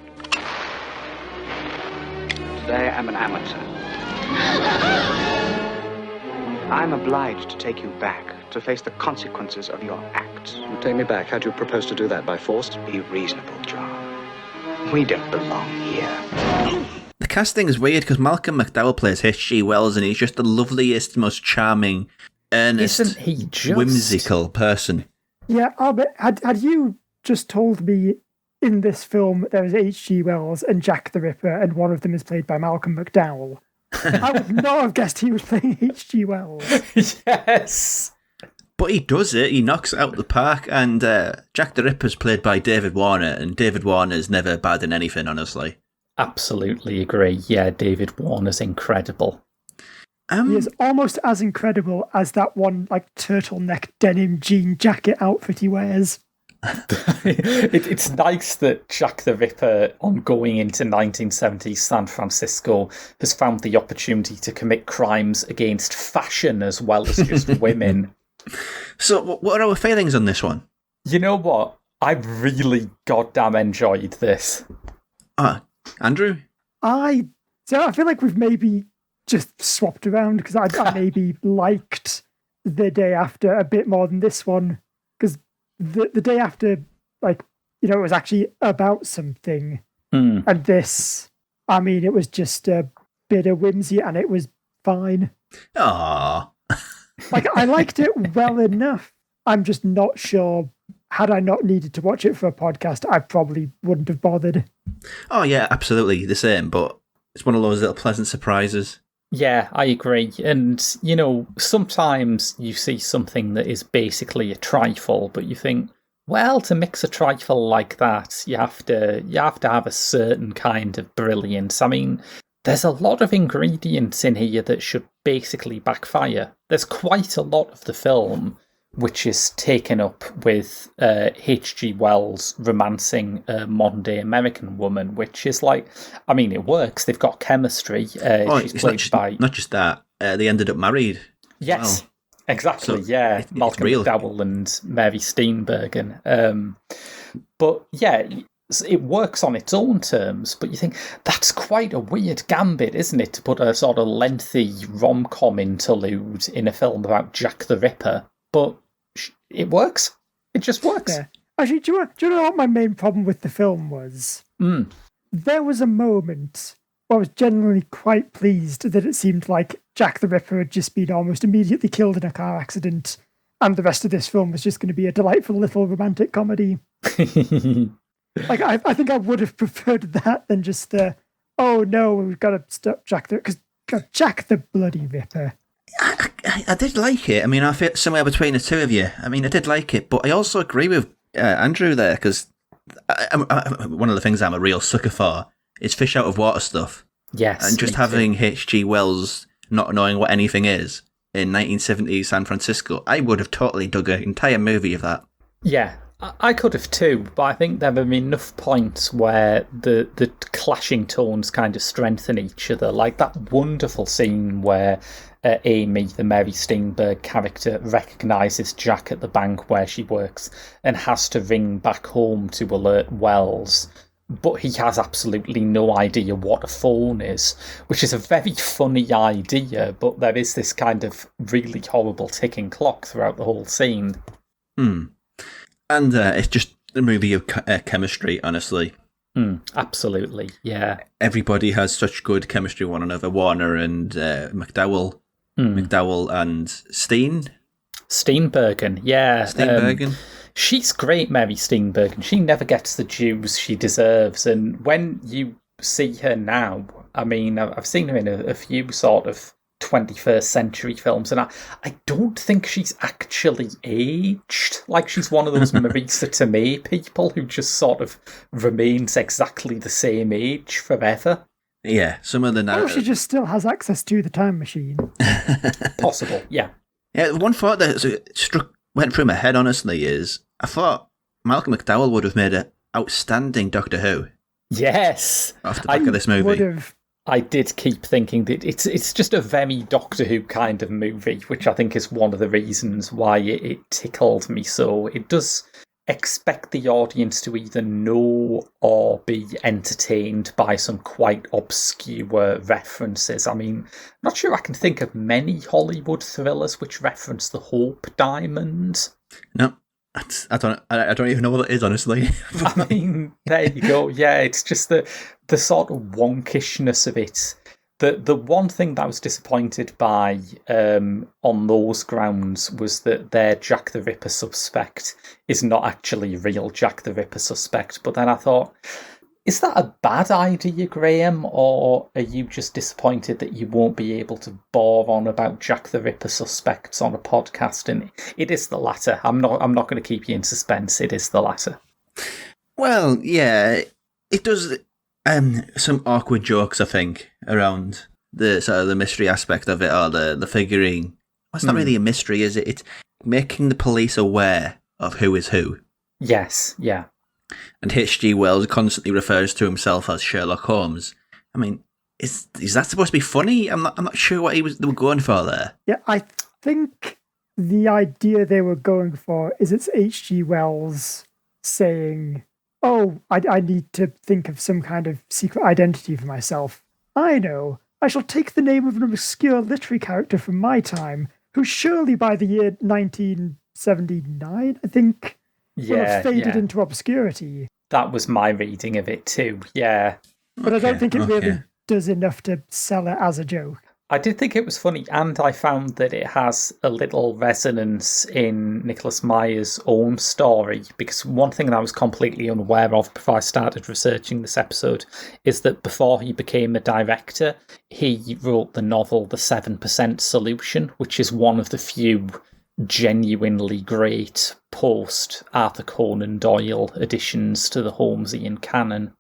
[SPEAKER 18] Today, I'm an amateur. I'm obliged to take you back to face the consequences of your acts.
[SPEAKER 7] You take me back. How do you propose to do that? By force?
[SPEAKER 18] Be reasonable, John. We don't belong here.
[SPEAKER 1] The casting is weird because Malcolm McDowell plays H.G. Wells, and he's just the loveliest, most charming, earnest,
[SPEAKER 2] Isn't he just
[SPEAKER 1] whimsical person.
[SPEAKER 3] Yeah, Albert, had you just told me in this film there is H.G. Wells and Jack the Ripper, and one of them is played by Malcolm McDowell, I would not have guessed he was playing H.G. Wells.
[SPEAKER 2] Yes.
[SPEAKER 1] But he does it. He knocks it out of the park, and Jack the Ripper's played by David Warner, and David Warner's never bad in anything, honestly.
[SPEAKER 2] Absolutely agree. Yeah, David Warner's incredible.
[SPEAKER 3] He is almost as incredible as that one turtleneck denim jean jacket outfit he wears.
[SPEAKER 2] It's nice that Jack the Ripper, on going into 1970s San Francisco, has found the opportunity to commit crimes against fashion as well as just women.
[SPEAKER 1] So, what are our feelings on this one?
[SPEAKER 2] You know what? I really goddamn enjoyed this.
[SPEAKER 1] Andrew?
[SPEAKER 3] I feel like we've maybe just swapped around, because I maybe liked The Day After a bit more than this one, because the Day After, it was actually about something. And this, it was just a bit of whimsy, and it was fine.
[SPEAKER 1] Aww.
[SPEAKER 3] I liked it well enough. I'm just not sure. Had I not needed to watch it for a podcast, I probably wouldn't have bothered.
[SPEAKER 1] Oh, yeah, absolutely the same, but it's one of those little pleasant surprises.
[SPEAKER 2] Yeah, I agree. And, sometimes you see something that is basically a trifle, but you think, well, to mix a trifle like that, you have to have a certain kind of brilliance. There's a lot of ingredients in here that should basically backfire. There's quite a lot of the film which is taken up with H.G. Wells romancing a modern-day American woman, which is it works. They've got chemistry. She's played by...
[SPEAKER 1] Not just that, they ended up married.
[SPEAKER 2] Yes,
[SPEAKER 1] well.
[SPEAKER 2] Exactly, yeah. Malcolm McDowell and Mary Steenburgen. But, yeah, it works on its own terms, but you think, that's quite a weird gambit, isn't it, to put a sort of lengthy rom-com interlude in a film about Jack the Ripper? But it works. It just works.
[SPEAKER 3] Yeah. Actually, do you know what my main problem with the film was? There was a moment where I was genuinely quite pleased that it seemed like Jack the Ripper had just been almost immediately killed in a car accident, and the rest of this film was just going to be a delightful little romantic comedy. I think I would have preferred that than just oh no, we've got to stop Jack the bloody Ripper.
[SPEAKER 1] I did like it. I fit somewhere between the two of you. I did like it, but I also agree with Andrew there, because one of the things I'm a real sucker for is fish out of water stuff.
[SPEAKER 2] Yes.
[SPEAKER 1] And just having H.G. Wells not knowing what anything is in 1970s San Francisco, I would have totally dug an entire movie of that.
[SPEAKER 2] Yeah, I could have too, but I think there have been enough points where the clashing tones kind of strengthen each other, like that wonderful scene where Amy, the Mary Steenburgen character, recognises Jack at the bank where she works and has to ring back home to alert Wells but he has absolutely no idea what a phone is, which is a very funny idea, but there is this kind of really horrible ticking clock throughout the whole scene.
[SPEAKER 1] And it's just a movie of chemistry, honestly.
[SPEAKER 2] Absolutely, yeah.
[SPEAKER 1] Everybody has such good chemistry with one another. Warner and McDowell. McDowell and
[SPEAKER 2] Steenburgen, yeah.
[SPEAKER 1] Steenburgen.
[SPEAKER 2] She's great, Mary Steenburgen. She never gets the dues she deserves. And when you see her now, I mean, I've seen her in a few sort of 21st century films, and I don't think she's actually aged. Like, she's one of those Marisa Tomei people who just sort of remains exactly the same age forever.
[SPEAKER 1] Yeah, some of the...
[SPEAKER 3] Or she just still has access to the time machine.
[SPEAKER 2] Possible, yeah.
[SPEAKER 1] Yeah, one thought that went through my head, honestly, is I thought Malcolm McDowell would have made an outstanding Doctor Who.
[SPEAKER 2] Yes!
[SPEAKER 1] Off the back of this movie.
[SPEAKER 2] I did keep thinking that it's just a very Doctor Who kind of movie, which I think is one of the reasons why it tickled me so. It does expect the audience to either know or be entertained by some quite obscure references. I mean, I'm not sure I can think of many Hollywood thrillers which reference the Hope Diamond.
[SPEAKER 1] No, I don't even know what it is, honestly.
[SPEAKER 2] I mean, there you go. Yeah, it's just the sort of wonkishness of it. The one thing that I was disappointed by on those grounds was that their Jack the Ripper suspect is not actually a real Jack the Ripper suspect. But then I thought, is that a bad idea, Graham? Or are you just disappointed that you won't be able to bore on about Jack the Ripper suspects on a podcast? And it is the latter. I'm not going to keep you in suspense. It is the latter.
[SPEAKER 1] Well, yeah, it does... some awkward jokes, I think, around the sort of the mystery aspect of it, or the figuring. Well, it's not really a mystery, is it? It's making the police aware of who is who.
[SPEAKER 2] Yes, yeah.
[SPEAKER 1] And H.G. Wells constantly refers to himself as Sherlock Holmes. I mean, is that supposed to be funny? I'm not sure what they were going for there.
[SPEAKER 3] Yeah, I think the idea they were going for is it's H.G. Wells saying, oh, I need to think of some kind of secret identity for myself. I know. I shall take the name of an obscure literary character from my time, who surely by the year 1979, I think, will have faded into obscurity.
[SPEAKER 2] That was my reading of it too, yeah.
[SPEAKER 3] But I don't think it really does enough to sell it as a joke.
[SPEAKER 2] I did think it was funny, and I found that it has a little resonance in Nicholas Meyer's own story, because one thing that I was completely unaware of before I started researching this episode is that before he became a director, he wrote the novel The 7% Solution, which is one of the few genuinely great post-Arthur Conan Doyle additions to the Holmesian canon.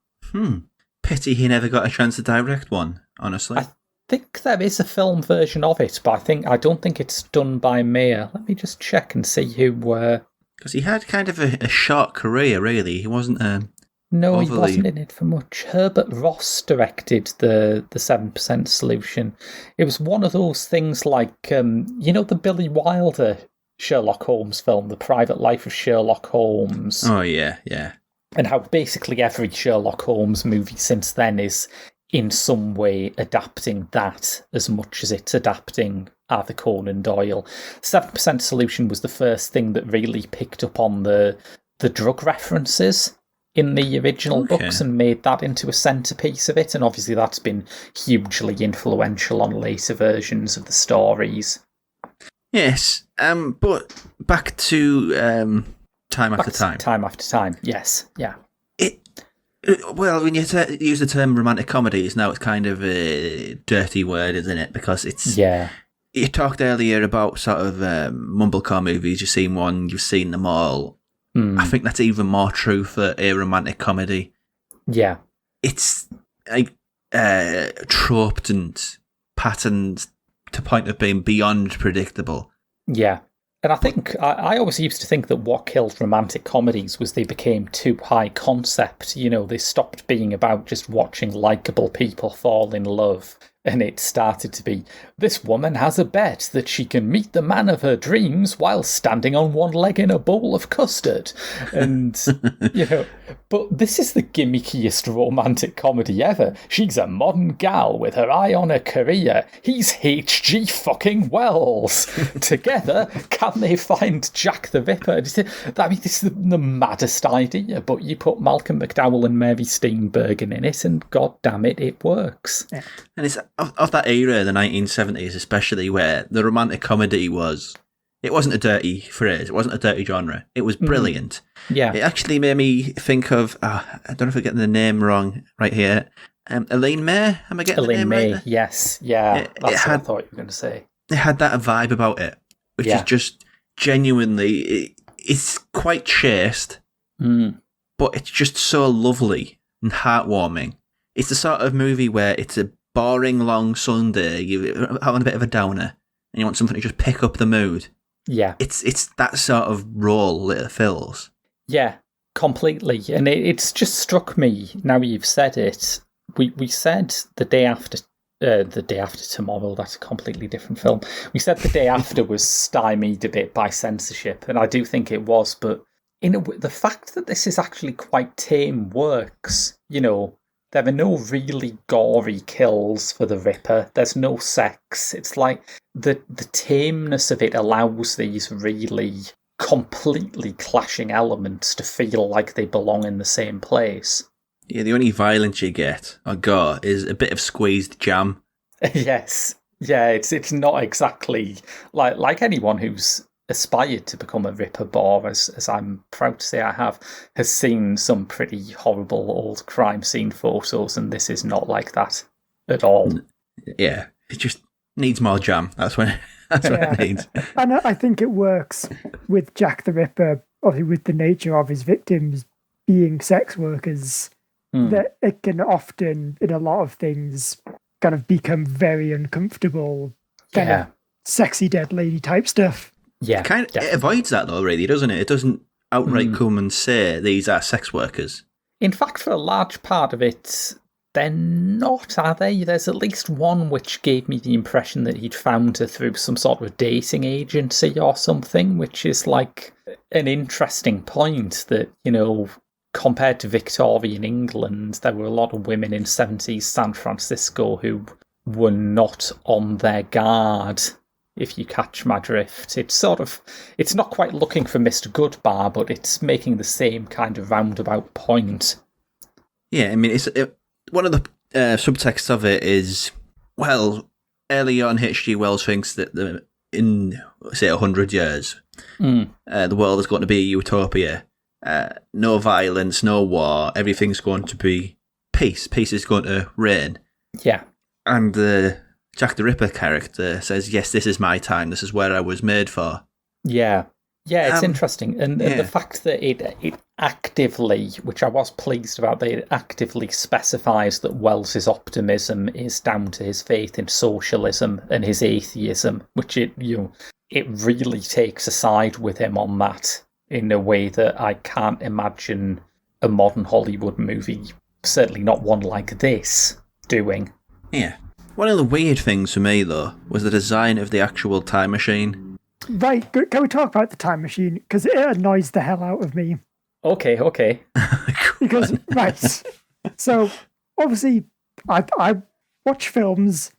[SPEAKER 1] Pity he never got a chance to direct one, honestly.
[SPEAKER 2] I think there is a film version of it, but I don't think it's done by Meyer. Let me just check and see who were.
[SPEAKER 1] Because he had kind of a short career, really. He wasn't.
[SPEAKER 2] No, he wasn't in it for much. Herbert Ross directed the 7% Solution. It was one of those things like, the Billy Wilder Sherlock Holmes film, The Private Life of Sherlock Holmes.
[SPEAKER 1] Oh, yeah, yeah.
[SPEAKER 2] And how basically every Sherlock Holmes movie since then is in some way adapting that as much as it's adapting Arthur Conan Doyle. 7% Solution was the first thing that really picked up on the drug references in the original books and made that into a centrepiece of it, and obviously that's been hugely influential on later versions of the stories.
[SPEAKER 1] Yes, but back to Time After Time.
[SPEAKER 2] Time After Time, yes, yeah.
[SPEAKER 1] Well, when you use the term romantic comedy, it's kind of a dirty word, isn't it? Because it's...
[SPEAKER 2] Yeah.
[SPEAKER 1] You talked earlier about sort of mumblecore movies. You've seen one, you've seen them all. I think that's even more true for a romantic comedy.
[SPEAKER 2] Yeah.
[SPEAKER 1] It's like troped and patterned to point of being beyond predictable.
[SPEAKER 2] Yeah. And I think, I always used to think that what killed romantic comedies was they became too high concept. They stopped being about just watching likeable people fall in love And it started to be, this woman has a bet that she can meet the man of her dreams while standing on one leg in a bowl of custard. And, but this is the gimmickiest romantic comedy ever. She's a modern gal with her eye on her career. He's H.G. fucking Wells. Together, can they find Jack the Ripper? I mean, this is the maddest idea, but you put Malcolm McDowell and Mary Steenburgen in it, and god damn it, it works.
[SPEAKER 3] Yeah.
[SPEAKER 1] And it's of that era, the 1970s especially, where the romantic comedy it wasn't a dirty phrase, it wasn't a dirty genre, it was brilliant.
[SPEAKER 2] Yeah.
[SPEAKER 1] It actually made me think of, I don't know if I'm getting the name wrong right here, Elaine May, am I getting the name
[SPEAKER 2] May,
[SPEAKER 1] right?
[SPEAKER 2] Yes, yeah, that's what I thought you were going to say.
[SPEAKER 1] It had that vibe about it, which is just genuinely, it's quite chaste, but it's just so lovely and heartwarming. It's the sort of movie where it's a boring long Sunday, you're having a bit of a downer, and you want something to just pick up the mood.
[SPEAKER 2] Yeah.
[SPEAKER 1] It's that sort of role that it fills.
[SPEAKER 2] Yeah, completely. And it's just struck me, now you've said it, we said the day after tomorrow, that's a completely different film. We said the day after was stymied a bit by censorship, and I do think it was, but the fact that this is actually quite tame works, there are no really gory kills for the Ripper. There's no sex. It's like the tameness of it allows these really completely clashing elements to feel like they belong in the same place.
[SPEAKER 1] Yeah, the only violence you get, is a bit of squeezed jam.
[SPEAKER 2] Yes. Yeah, it's not exactly like anyone who's aspired to become a Ripper bore, as I'm proud to say I have, has seen some pretty horrible old crime scene photos, and this is not like that at all.
[SPEAKER 1] Yeah, it just needs more jam. That's what it needs.
[SPEAKER 3] And I think it works with Jack the Ripper, obviously with the nature of his victims being sex workers, that it can often, in a lot of things, kind of become very uncomfortable, kind of sexy dead lady type stuff.
[SPEAKER 2] Yeah,
[SPEAKER 1] it avoids that though, really, doesn't it? It doesn't outright come and say these are sex workers.
[SPEAKER 2] In fact, for a large part of it, they're not, are they? There's at least one which gave me the impression that he'd found her through some sort of dating agency or something, which is like an interesting point that, compared to Victorian England, there were a lot of women in 70s San Francisco who were not on their guard, if you catch my drift. It's not quite looking for Mr. Goodbar, but it's making the same kind of roundabout point.
[SPEAKER 1] Yeah, I mean, one of the subtexts of it is, well, early on H.G. Wells thinks that in, say, 100 years, the world is going to be a utopia. No violence, no war, everything's going to be peace. Peace is going to reign.
[SPEAKER 2] Yeah.
[SPEAKER 1] And Jack the Ripper character says, yes, this is my time, this is where I was made for.
[SPEAKER 2] Yeah. Yeah, it's interesting. And the fact that it actively, which I was pleased about, that it actively specifies that Wells's optimism is down to his faith in socialism and his atheism, which it really takes a side with him on that in a way that I can't imagine a modern Hollywood movie, certainly not one like this, doing.
[SPEAKER 1] Yeah. One of the weird things for me, though, was the design of the actual time machine.
[SPEAKER 3] Right, can we talk about the time machine? Because it annoys the hell out of me.
[SPEAKER 2] Okay.
[SPEAKER 3] Because, right, so, obviously, I watch films,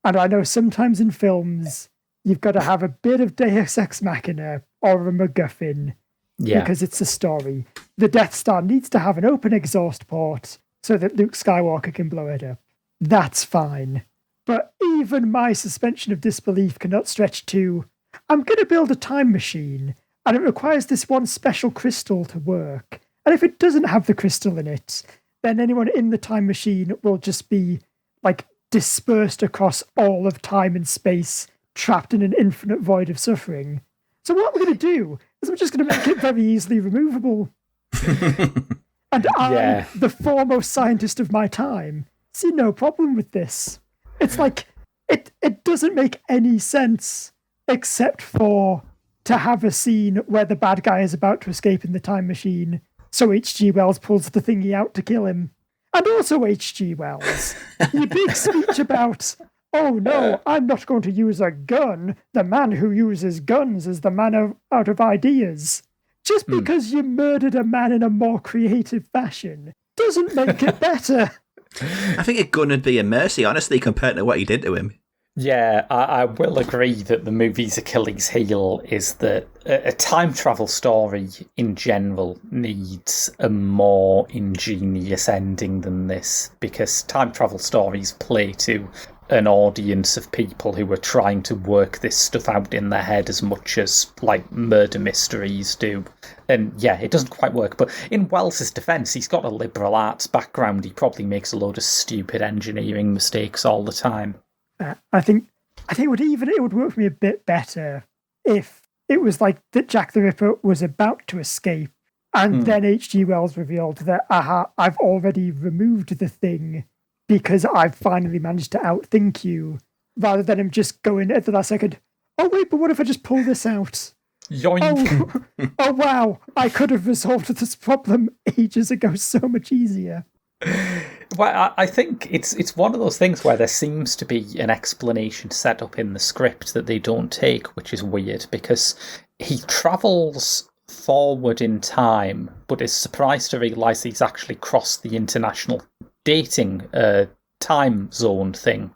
[SPEAKER 3] and I know sometimes in films, you've got to have a bit of Deus Ex Machina or a MacGuffin, because it's a story. The Death Star needs to have an open exhaust port so that Luke Skywalker can blow it up. That's fine. But even my suspension of disbelief cannot stretch to, I'm going to build a time machine, and it requires this one special crystal to work. And if it doesn't have the crystal in it, then anyone in the time machine will just be, dispersed across all of time and space, trapped in an infinite void of suffering. So what we're going to do is we're just going to make it very easily removable. And I'm the foremost scientist of my time. See no problem with this. It's like, it doesn't make any sense except for to have a scene where the bad guy is about to escape in the time machine, so H.G. Wells pulls the thingy out to kill him. And also H.G. Wells. Your big speech about, oh no, I'm not going to use a gun. The man who uses guns is the man out of ideas. Just because you murdered a man in a more creative fashion doesn't make it better.
[SPEAKER 1] I think a gun would be a mercy, honestly, compared to what he did to him.
[SPEAKER 2] Yeah, I will agree that the movie's Achilles' heel is that a time travel story in general needs a more ingenious ending than this, because time travel stories play to an audience of people who are trying to work this stuff out in their head as much as, like, murder mysteries do. And yeah, it doesn't quite work. But in Wells's defence, he's got a liberal arts background. He probably makes a load of stupid engineering mistakes all the time.
[SPEAKER 3] I think it would work for me a bit better if it was like that Jack the Ripper was about to escape, and then H.G. Wells revealed that, I've already removed the thing because I've finally managed to outthink you, rather than him just going at the last second, oh wait, but what if I just pull this out?
[SPEAKER 2] Yoink.
[SPEAKER 3] Oh wow, I could have resolved this problem ages ago so much easier.
[SPEAKER 2] Well, I think it's one of those things where there seems to be an explanation set up in the script that they don't take, which is weird, because he travels forward in time, but is surprised to realise he's actually crossed the international dating time zone thing.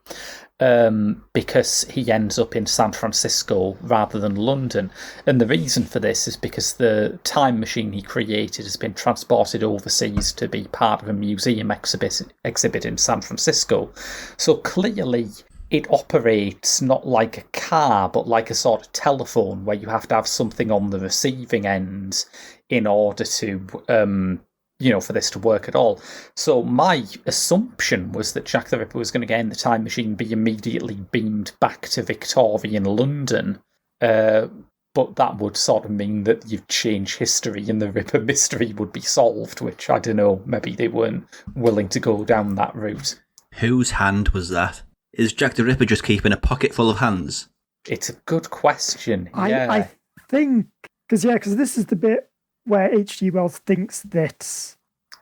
[SPEAKER 2] Because he ends up in San Francisco rather than London. And the reason for this is because the time machine he created has been transported overseas to be part of a museum exhibit in San Francisco. So clearly it operates not like a car, but like a sort of telephone where you have to have something on the receiving end in order to for this to work at all. So my assumption was that Jack the Ripper was going to get in the time machine, be immediately beamed back to Victorian London. But that would sort of mean that you'd change history and the Ripper mystery would be solved, which, I don't know, maybe they weren't willing to go down that route.
[SPEAKER 1] Whose hand was that? Is Jack the Ripper just keeping a pocket full of hands?
[SPEAKER 2] It's a good question.
[SPEAKER 3] I think, because this is the bit where H.G. Wells thinks that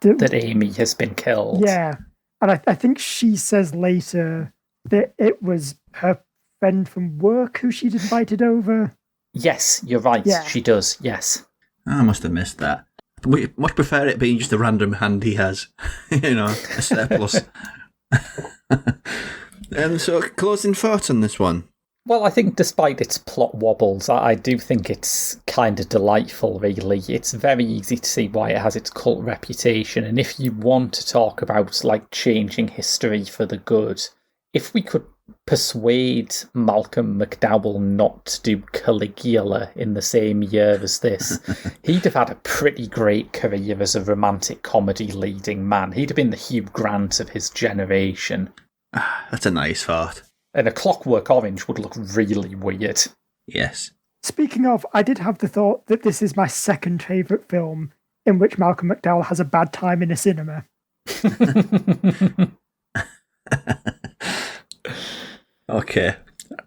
[SPEAKER 2] Amy has been killed.
[SPEAKER 3] Yeah, and I think she says later that it was her friend from work who she'd invited over.
[SPEAKER 2] Yes, you're right. Yeah. She does, yes.
[SPEAKER 1] I must have missed that. We much prefer it being just a random hand he has. A surplus. So, closing thoughts on this one?
[SPEAKER 2] Well, I think despite its plot wobbles, I do think it's kind of delightful, really. It's very easy to see why it has its cult reputation, and if you want to talk about, like, changing history for the good, if we could persuade Malcolm McDowell not to do Caligula in the same year as this, he'd have had a pretty great career as a romantic comedy leading man. He'd have been the Hugh Grant of his generation.
[SPEAKER 1] That's a nice thought.
[SPEAKER 2] And A Clockwork Orange would look really weird.
[SPEAKER 1] Yes.
[SPEAKER 3] Speaking of, I did have the thought that this is my second favourite film in which Malcolm McDowell has a bad time in a cinema.
[SPEAKER 1] Okay.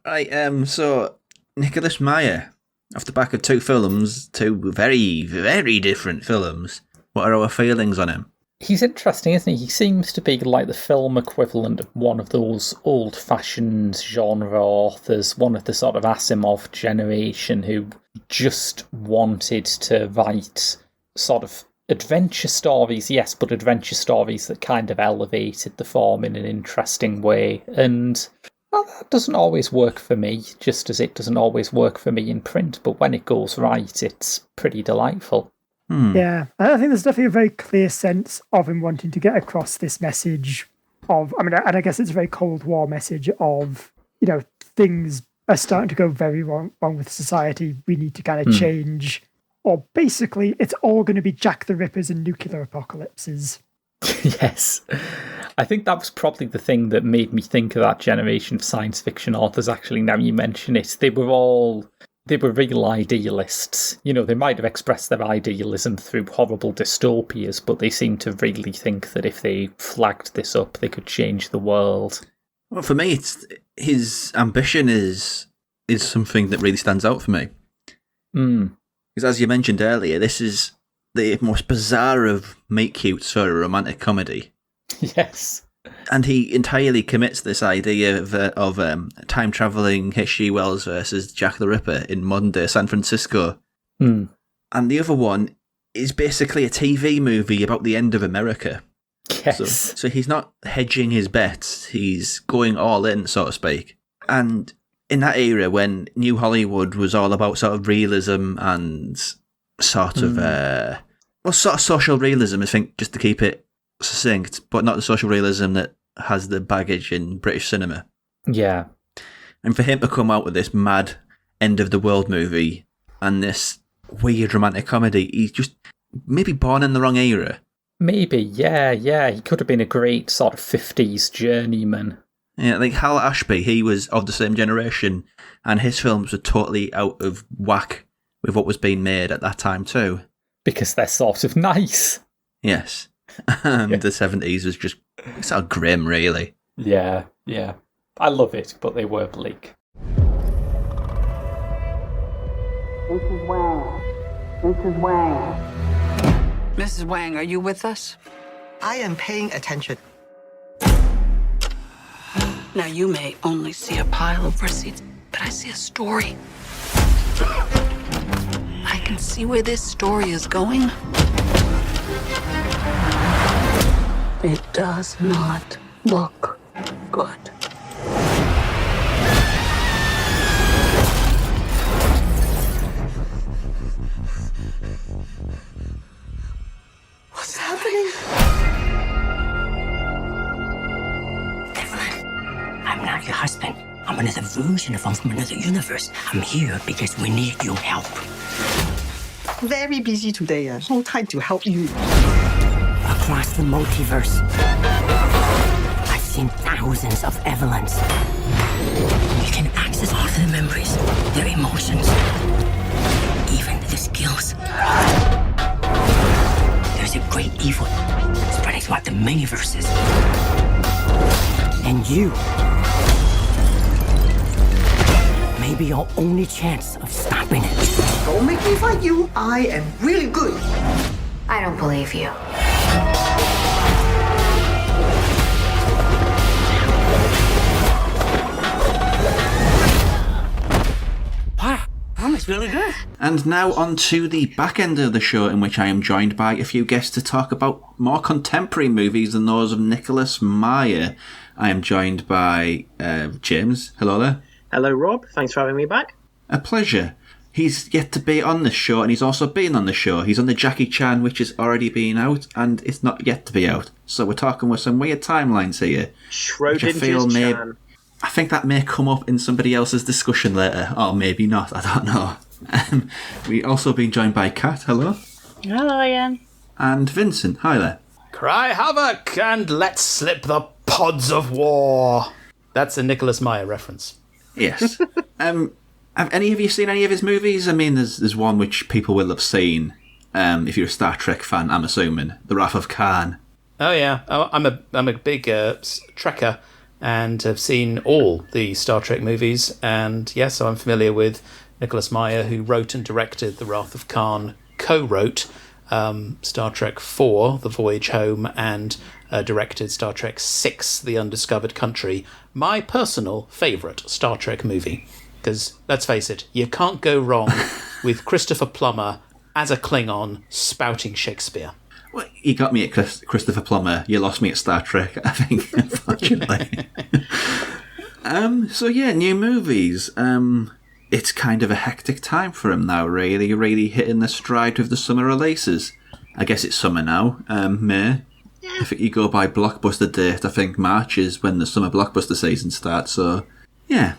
[SPEAKER 1] Right, so Nicholas Meyer, off the back of two very, very different films, what are our feelings on him?
[SPEAKER 2] He's interesting, isn't he? He seems to be like the film equivalent of one of those old-fashioned genre authors, one of the sort of Asimov generation who just wanted to write sort of adventure stories, yes, but adventure stories that kind of elevated the form in an interesting way. And that doesn't always work for me, just as it doesn't always work for me in print, but when it goes right, it's pretty delightful.
[SPEAKER 3] Yeah, I think there's definitely a very clear sense of him wanting to get across this message of, and I guess it's a very Cold War message of, things are starting to go very wrong with society. We need to kind of change. Or basically, it's all going to be Jack the Rippers and nuclear apocalypses.
[SPEAKER 2] Yes. I think that was probably the thing that made me think of that generation of science fiction authors, actually, now you mention it. They were real idealists. They might have expressed their idealism through horrible dystopias, but they seem to really think that if they flagged this up, they could change the world.
[SPEAKER 1] Well, for me, it's his ambition is something that really stands out for me. Because as you mentioned earlier, this is the most bizarre of meet-cutes for a romantic comedy.
[SPEAKER 2] Yes.
[SPEAKER 1] And he entirely commits this idea of time-travelling H.G. Wells versus Jack the Ripper in modern-day San Francisco.
[SPEAKER 2] Mm.
[SPEAKER 1] And the other one is basically a TV movie about the end of America.
[SPEAKER 2] Yes.
[SPEAKER 1] So he's not hedging his bets, he's going all in, so to speak. And in that era, when New Hollywood was all about sort of realism and sort of social realism, I think, just to keep it succinct, but not the social realism that has the baggage in British cinema.
[SPEAKER 2] Yeah.
[SPEAKER 1] And for him to come out with this mad end of the world movie and this weird romantic comedy, he's just maybe born in the wrong era.
[SPEAKER 2] Maybe, yeah. He could have been a great sort of 50s journeyman.
[SPEAKER 1] Yeah, like Hal Ashby, he was of the same generation, and his films were totally out of whack with what was being made at that time too.
[SPEAKER 2] Because they're sort of nice.
[SPEAKER 1] Yes. And the 70s was just sort of grim, really.
[SPEAKER 2] Yeah. I love it, but they were bleak.
[SPEAKER 15] Mrs. Wang, are you with us?
[SPEAKER 17] I am paying attention.
[SPEAKER 15] Now, you may only see a pile of receipts, but I see a story. I can see where this story is going. It does not look good.
[SPEAKER 17] What's happening?
[SPEAKER 19] I'm not your husband. I'm another version of him from another universe. I'm here because we need your help.
[SPEAKER 17] Very busy today. No time to help you.
[SPEAKER 19] Across the multiverse, I've seen thousands of Evelyns. You can access all of their memories, their emotions, even their skills. There's a great evil spreading throughout the many verses. And you may be your only chance of stopping it.
[SPEAKER 17] Don't make me fight you. I am really good.
[SPEAKER 8] I don't believe you.
[SPEAKER 19] Wow, that was really good.
[SPEAKER 1] And now on to the back end of the show, in which I am joined by a few guests to talk about more contemporary movies than those of Nicholas Meyer. I am joined by James. Hello there.
[SPEAKER 14] Hello, Rob. Thanks for having me back.
[SPEAKER 1] A pleasure. He's yet to be on the show, and he's also been on the show. He's on the Jackie Chan, which has already been out, and it's not yet to be out. So we're talking with some weird timelines here.
[SPEAKER 14] Schrodinger's Chan.
[SPEAKER 1] I think that may come up in somebody else's discussion later, or maybe not, I don't know. We also been joined by Kat. Hello.
[SPEAKER 20] Hello again.
[SPEAKER 1] And Vincent. Hi there.
[SPEAKER 21] Cry havoc and let's slip the pods of war. That's a Nicholas Meyer reference.
[SPEAKER 1] Yes. Have any of you seen any of his movies? I mean, there's one which people will have seen. If you're a Star Trek fan, I'm assuming, The Wrath of Khan.
[SPEAKER 21] Oh yeah, I'm a big Trekker, and have seen all the Star Trek movies. And yes, so I'm familiar with Nicholas Meyer, who wrote and directed The Wrath of Khan, co-wrote Star Trek IV, The Voyage Home, and directed Star Trek VI, The Undiscovered Country. My personal favourite Star Trek movie. Because, let's face it, you can't go wrong with Christopher Plummer as a Klingon spouting Shakespeare.
[SPEAKER 1] Well, you got me at Christopher Plummer. You lost me at Star Trek, I think, unfortunately. So yeah, new movies. It's kind of a hectic time for him now, really. Really hitting the stride with the summer releases. I guess it's summer now, May. I think you go by blockbuster date. I think March is when the summer blockbuster season starts, so yeah.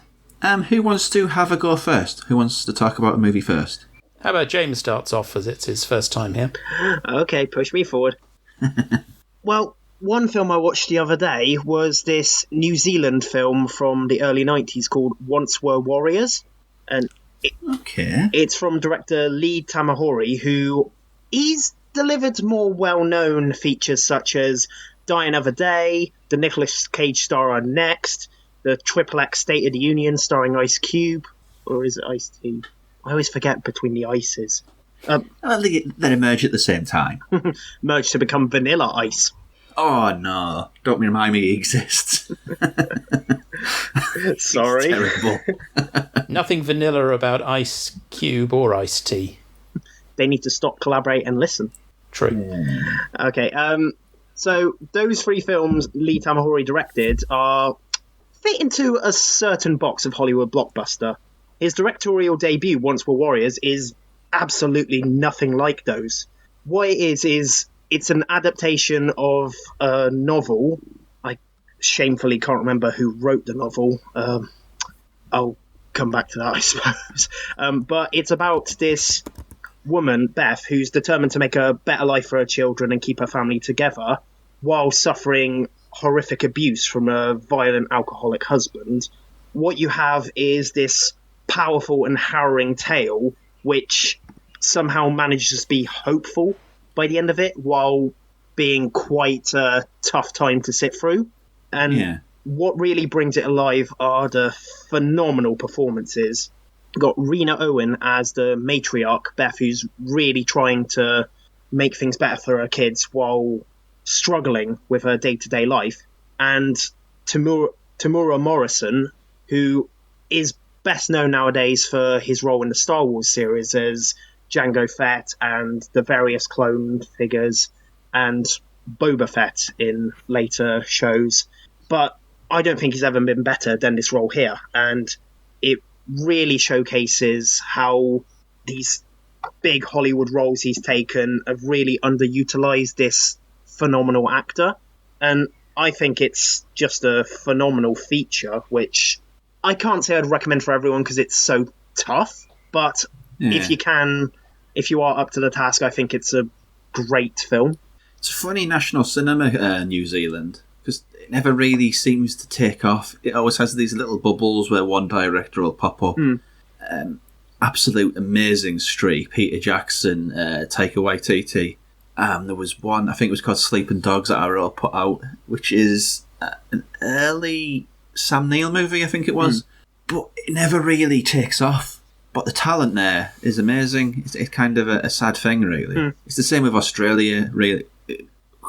[SPEAKER 1] Who wants to have a go first? Who wants to talk about a movie first?
[SPEAKER 21] How about James starts off, as it's his first time here?
[SPEAKER 14] Okay, push me forward. Well, one film I watched the other day was this New Zealand film from the early 90s called Once Were Warriors. And it's from director Lee Tamahori, who he's delivered more well-known features such as Die Another Day, the Nicolas Cage star Next, the XXX State of the Union starring Ice Cube, or is it Ice-T? I always forget between the ices.
[SPEAKER 1] I think they emerge at the same time.
[SPEAKER 14] Merge to become Vanilla Ice.
[SPEAKER 1] Oh no! Don't remind me he exists.
[SPEAKER 14] Sorry.
[SPEAKER 1] Terrible.
[SPEAKER 21] Nothing vanilla about Ice Cube or Ice Tea.
[SPEAKER 14] They need to stop, collaborate, and listen.
[SPEAKER 21] True.
[SPEAKER 14] Okay. So those 3 films Lee Tamahori directed fit into a certain box of Hollywood blockbuster. His directorial debut, Once Were Warriors, is absolutely nothing like those. What it is it's an adaptation of a novel. I shamefully can't remember who wrote the novel. I'll come back to that, I suppose. But it's about this woman, Beth, who's determined to make a better life for her children and keep her family together while suffering horrific abuse from a violent alcoholic husband. What you have is this powerful and harrowing tale which somehow manages to be hopeful by the end of it while being quite a tough time to sit through. And what really brings it alive are the phenomenal performances. You've got Rena Owen as the matriarch, Beth, who's really trying to make things better for her kids while struggling with her day-to-day life. And Tamura Morrison, who is best known nowadays for his role in the Star Wars series as Jango Fett and the various clone figures and Boba Fett in later shows. But I don't think he's ever been better than this role here. And it really showcases how these big Hollywood roles he's taken have really underutilized this phenomenal actor. And I think it's just a phenomenal feature, which I can't say I'd recommend for everyone because it's so tough. But if you are up to the task, I think it's a great film.
[SPEAKER 1] It's a funny national cinema, New Zealand, because it never really seems to take off. It always has these little bubbles where one director will pop up. Absolute amazing streak. Peter Jackson, Taika Waititi. There was one, I think it was called Sleeping Dogs, that I wrote put out, which is an early Sam Neill movie, I think it was. But it never really takes off. But the talent there is amazing. It's kind of a sad thing, really. It's the same with Australia, really.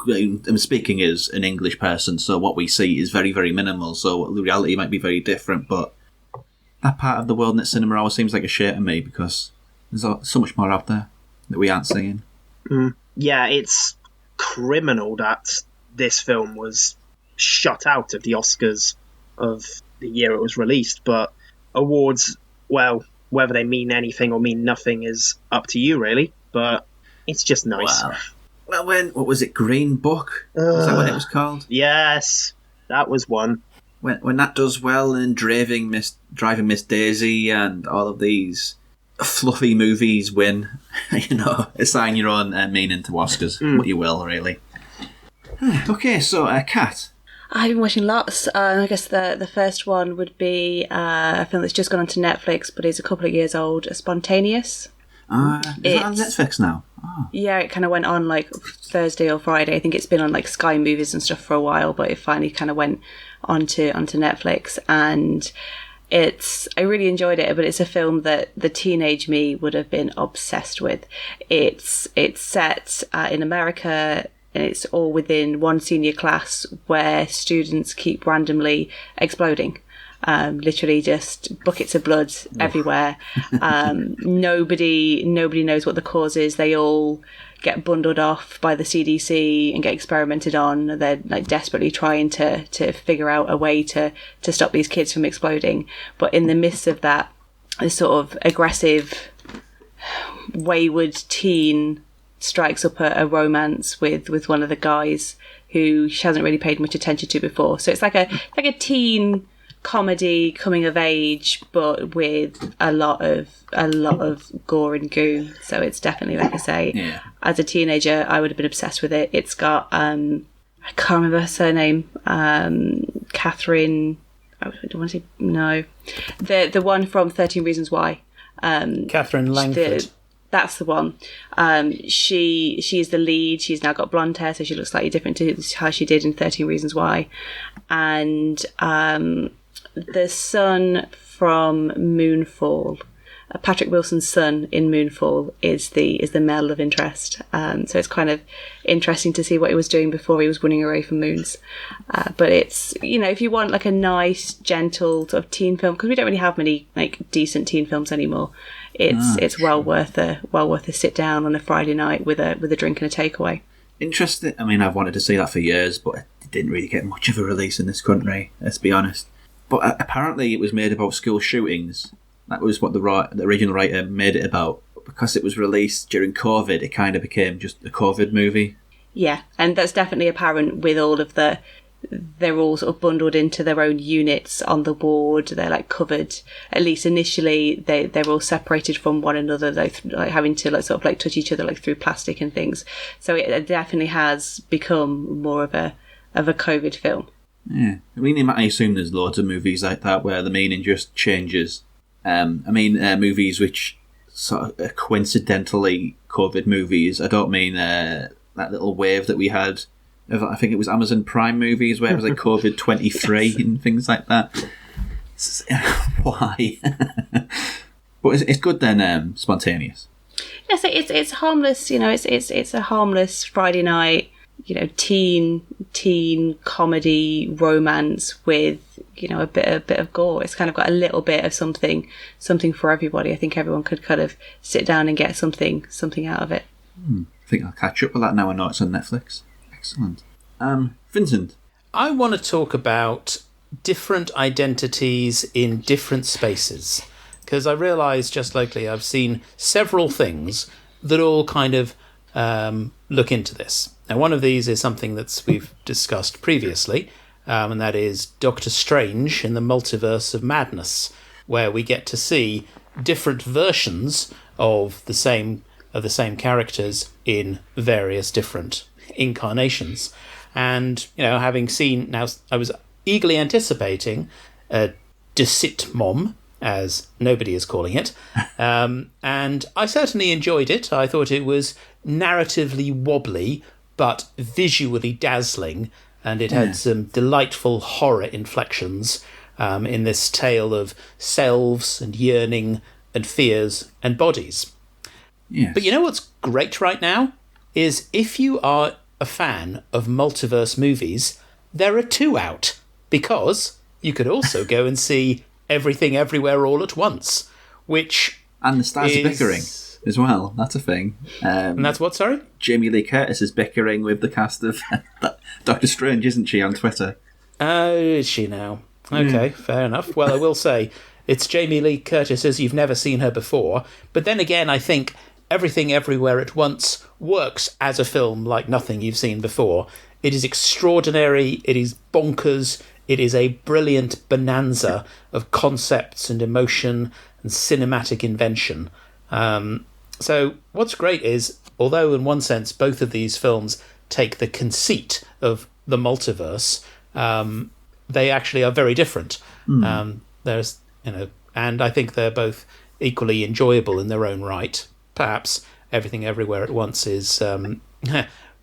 [SPEAKER 1] I'm speaking as an English person, so what we see is very, very minimal. So the reality might be very different, but that part of the world in cinema always seems like a shame to me because there's so much more out there that we aren't seeing.
[SPEAKER 14] Yeah, it's criminal that this film was shut out of the Oscars of the year it was released. But awards, well, whether they mean anything or mean nothing is up to you, really. But it's just nice.
[SPEAKER 1] Wow. Well, what was it, Green Book? Is that what it was called?
[SPEAKER 14] Yes, that was one.
[SPEAKER 1] When that does well in Driving Miss Daisy and all of these fluffy movies win, assign your own meaning to Oscars, what you will, really. Okay, so Kat.
[SPEAKER 20] I've been watching lots. I guess the first one would be a film that's just gone onto Netflix, but is a couple of years old, Spontaneous.
[SPEAKER 1] Is that on Netflix now? Oh.
[SPEAKER 20] Yeah, it kind of went on like Thursday or Friday. I think it's been on like Sky Movies and stuff for a while, but it finally kind of went onto Netflix, and I really enjoyed it. But it's a film that the teenage me would have been obsessed with. It's set in America, and it's all within one senior class where students keep randomly exploding. Literally just buckets of blood everywhere. Nobody knows what the cause is. They all get bundled off by the CDC and get experimented on. They're like desperately trying to figure out a way to stop these kids from exploding. But in the midst of that, a sort of aggressive, wayward teen strikes up a romance with one of the guys who she hasn't really paid much attention to before. So it's like a teen comedy coming of age, but with a lot of gore and goo. So it's definitely, like I say, as a teenager I would have been obsessed with it. It's got I can't remember her surname, Catherine, I don't want to say, no, the one from 13 Reasons Why,
[SPEAKER 21] Catherine Langford.
[SPEAKER 20] That's the one. She is the lead. She's now got blonde hair, so she looks slightly different to how she did in 13 Reasons Why. And the son from Moonfall, Patrick Wilson's son in Moonfall is the male love interest. So it's kind of interesting to see what he was doing before he was running away from moons. But it's, if you want like a nice, gentle sort of teen film, because we don't really have many like decent teen films anymore, it's well worth a sit down on a Friday night with a drink and a takeaway.
[SPEAKER 1] Interesting. I mean, I've wanted to see that for years, but it didn't really get much of a release in this country, let's be honest. But apparently it was made about school shootings. That was what the original writer made it about. Because it was released during COVID, it kind of became just a COVID movie.
[SPEAKER 20] Yeah, and that's definitely apparent with all of they're all sort of bundled into their own units on the ward. They're like covered, at least initially, they're all separated from one another, like having to like sort of like touch each other like through plastic and things. So it definitely has become more of a COVID film.
[SPEAKER 1] Yeah, I mean, I assume there's loads of movies like that where the meaning just changes. Movies which sort of coincidentally COVID movies. I don't mean that little wave that we had. I think it was Amazon Prime movies where it was like COVID 23 and things like that. Why? But it's good then. Spontaneous.
[SPEAKER 20] Yeah, so it's harmless. It's a harmless Friday night. Teen comedy romance with a bit of gore. It's kind of got a little bit of something for everybody. I think everyone could kind of sit down and get something out of it.
[SPEAKER 1] I think I'll catch up with that now I know it's on Netflix. Excellent. Vincent,
[SPEAKER 21] I want to talk about different identities in different spaces, because I realised just lately I've seen several things that all kind of look into this. Now, one of these is something that we've discussed previously, and that is Doctor Strange in the Multiverse of Madness, where we get to see different versions of the same characters in various different incarnations. And, having seen, now I was eagerly anticipating Deceit Mom, as nobody is calling it, and I certainly enjoyed it. I thought it was narratively wobbly, but visually dazzling, and it had some delightful horror inflections in this tale of selves and yearning and fears and bodies.
[SPEAKER 1] Yes.
[SPEAKER 21] But you know what's great right now? Is if you are a fan of multiverse movies, there are 2 out, because you could also go and see Everything Everywhere All at Once, which
[SPEAKER 1] and the stars are bickering as well. That's a thing.
[SPEAKER 21] And that's what, sorry?
[SPEAKER 1] Jamie Lee Curtis is bickering with the cast of Doctor Strange, isn't she, on Twitter?
[SPEAKER 21] Oh, is she now? Okay, fair enough. Well, I will say, it's Jamie Lee Curtis as you've never seen her before. But then again, I think Everything Everywhere at Once works as a film like nothing you've seen before. It is extraordinary. It is bonkers. It is a brilliant bonanza of concepts and emotion and cinematic invention. So what's great is, although in one sense both of these films take the conceit of the multiverse, they actually are very different. There's, and I think they're both equally enjoyable in their own right. Perhaps Everything Everywhere at Once is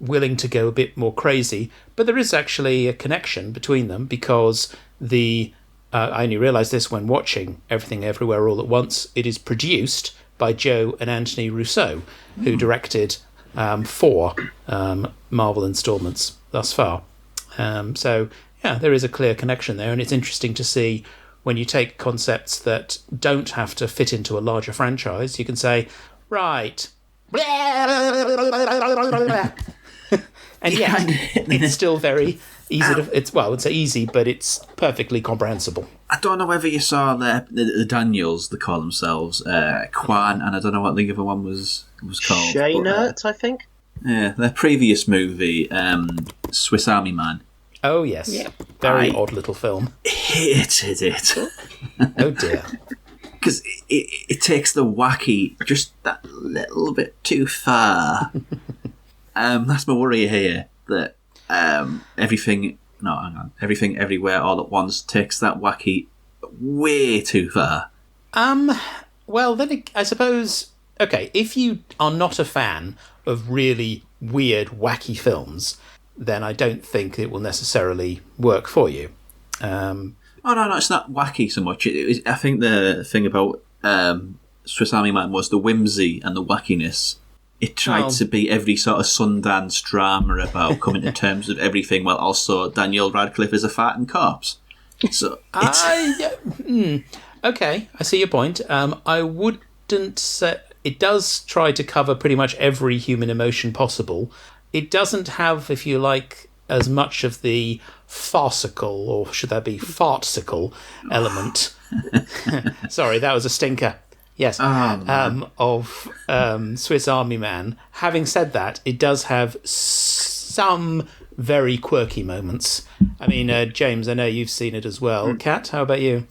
[SPEAKER 21] willing to go a bit more crazy, but there is actually a connection between them, because I only realised this when watching Everything Everywhere All at Once. It is produced by Joe and Anthony Russo, who directed 4 Marvel installments thus far. So yeah, there is a clear connection there, and it's interesting to see when you take concepts that don't have to fit into a larger franchise, you can say, right, and yet it's still very easy I would say easy, but it's perfectly comprehensible.
[SPEAKER 1] I don't know whether you saw the Daniels, they call themselves, Kwan, and I don't know what the other one was called.
[SPEAKER 14] Shaynert, I think.
[SPEAKER 1] Yeah, their previous movie, Swiss Army Man.
[SPEAKER 21] Oh, yes. Yeah. Very odd little film.
[SPEAKER 1] Hated it.
[SPEAKER 21] Oh, dear.
[SPEAKER 1] Because it takes the wacky just that little bit too far. That's my worry here, that Everything Everywhere All at Once takes that wacky way too far.
[SPEAKER 21] Well, then I suppose, okay, if you are not a fan of really weird, wacky films, then I don't think it will necessarily work for you.
[SPEAKER 1] Oh, no, it's not wacky so much. I think the thing about Swiss Army Man was the whimsy and the wackiness. It tried to be every sort of Sundance drama about coming to terms with everything, while also Daniel Radcliffe is a farting corpse. So
[SPEAKER 21] okay, I see your point. I wouldn't say it does try to cover pretty much every human emotion possible. It doesn't have, if you like, as much of the farcical, or should that be fartsical element. Sorry, that was a stinker. Yes, of Swiss Army Man. Having said that, it does have some very quirky moments. I mean, James, I know you've seen it as well. Kat, how about you?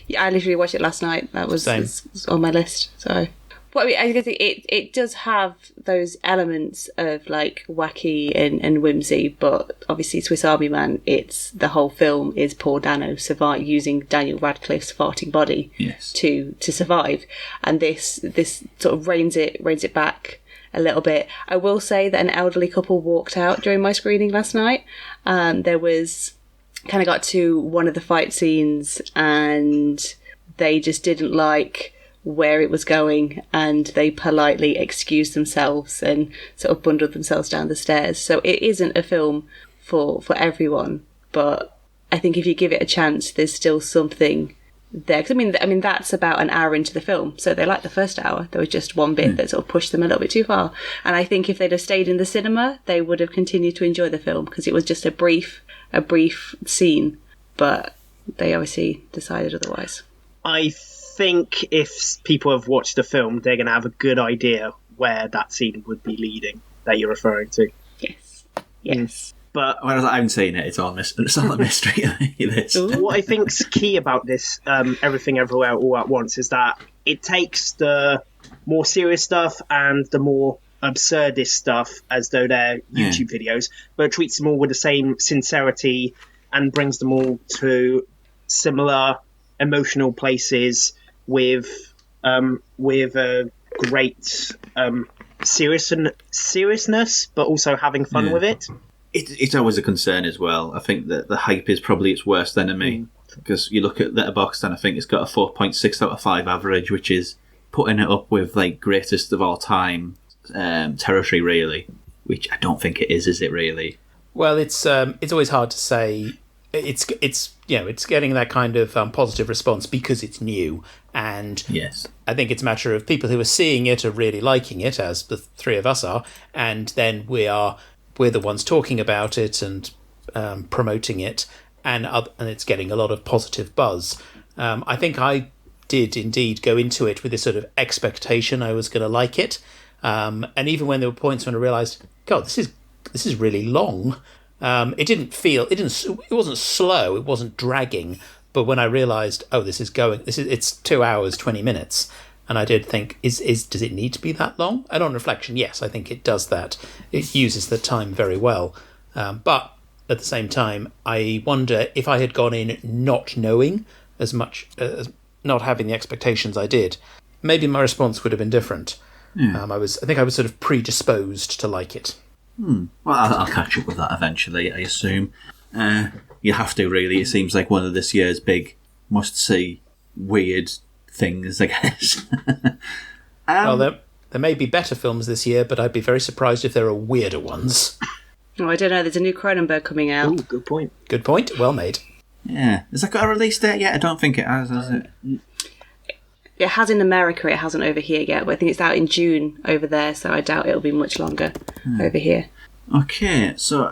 [SPEAKER 20] Yeah, I literally watched it last night. That was on my list. So, but I mean, I think it does have those elements of like wacky and whimsy, but obviously Swiss Army Man, the whole film is poor Dano using Daniel Radcliffe's farting body to survive, and this sort of reins it back a little bit. I will say that an elderly couple walked out during my screening last night. There was kind of got to one of the fight scenes and they just didn't like where it was going, and they politely excused themselves and sort of bundled themselves down the stairs. So it isn't a film for everyone, but I think if you give it a chance, there's still something there. 'Cause I mean that's about an hour into the film, so they liked the first hour. There was just one bit that sort of pushed them a little bit too far, and I think if they'd have stayed in the cinema, they would have continued to enjoy the film, because it was just a brief scene, but they obviously decided otherwise.
[SPEAKER 14] I think if people have watched the film, they're going to have a good idea where that scene would be leading that you're referring to.
[SPEAKER 20] Yes.
[SPEAKER 14] But
[SPEAKER 1] whereas I haven't seen it, it's all a mystery.
[SPEAKER 14] What I think's key about this, Everything Everywhere All at Once, is that it takes the more serious stuff and the more absurdist stuff as though they're YouTube videos, but treats them all with the same sincerity and brings them all to similar emotional places with a great seriousness, but also having fun with it.
[SPEAKER 1] It's always a concern as well. I think that the hype is probably its worst enemy, because you look at Letterboxd and I think it's got a 4.6 out of 5 average, which is putting it up with like greatest of all time territory, really, which I don't think it is it really?
[SPEAKER 21] Well, it's always hard to say. It's getting that kind of positive response because it's new, and I think it's a matter of people who are seeing it are really liking it, as the three of us are, and then we're the ones talking about it and promoting it, and it's getting a lot of positive buzz. I think I did indeed go into it with this sort of expectation I was going to like it, and even when there were points when I realised, God, this is really long. It wasn't slow, it wasn't dragging, but when I realised, it's 2 hours, 20 minutes, and I did think, does it need to be that long? And on reflection, yes, I think it does that. It uses the time very well. But at the same time, I wonder if I had gone in not knowing as much, not having the expectations I did, maybe my response would have been different. I think I was sort of predisposed to like it.
[SPEAKER 1] Well, I'll catch up with that eventually, I assume. You have to, really. It seems like one of this year's big must-see weird things, I guess.
[SPEAKER 21] Well, there may be better films this year, but I'd be very surprised if there are weirder ones.
[SPEAKER 20] Oh, I don't know. There's a new Cronenberg coming out.
[SPEAKER 14] Ooh, good point.
[SPEAKER 21] Good point. Well made.
[SPEAKER 1] Yeah. Has that got a release date yet? I don't think it has it?
[SPEAKER 20] It has in America, it hasn't over here yet, but I think it's out in June over there, so I doubt it'll be much longer over here.
[SPEAKER 1] Okay, so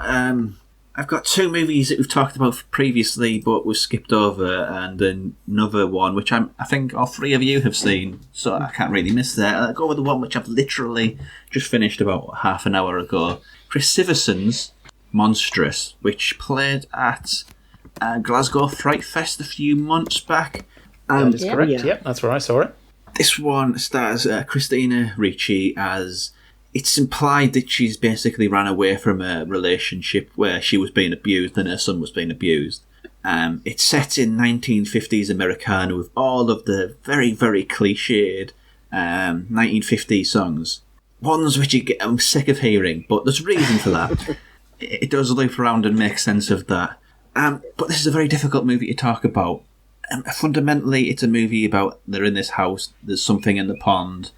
[SPEAKER 1] I've got 2 movies that we've talked about previously, but we've skipped over, and another one which I think all 3 of you have seen, so I can't really miss that. I'll go with the one which I've literally just finished about half an hour ago. Chris Siverson's Monstrous, which played at Glasgow Fright Fest a few months back.
[SPEAKER 21] That is correct. Yeah, that's where I saw it.
[SPEAKER 1] This one stars Christina Ricci as... It's implied that she's basically ran away from a relationship where she was being abused and her son was being abused. It's set in 1950s Americana with all of the very, very cliched 1950s songs. Ones which I'm sick of hearing, but there's a reason for that. It does loop around and make sense of that. But this is a very difficult movie to talk about. fundamentally, it's a movie about they're in this house, there's something in the pond,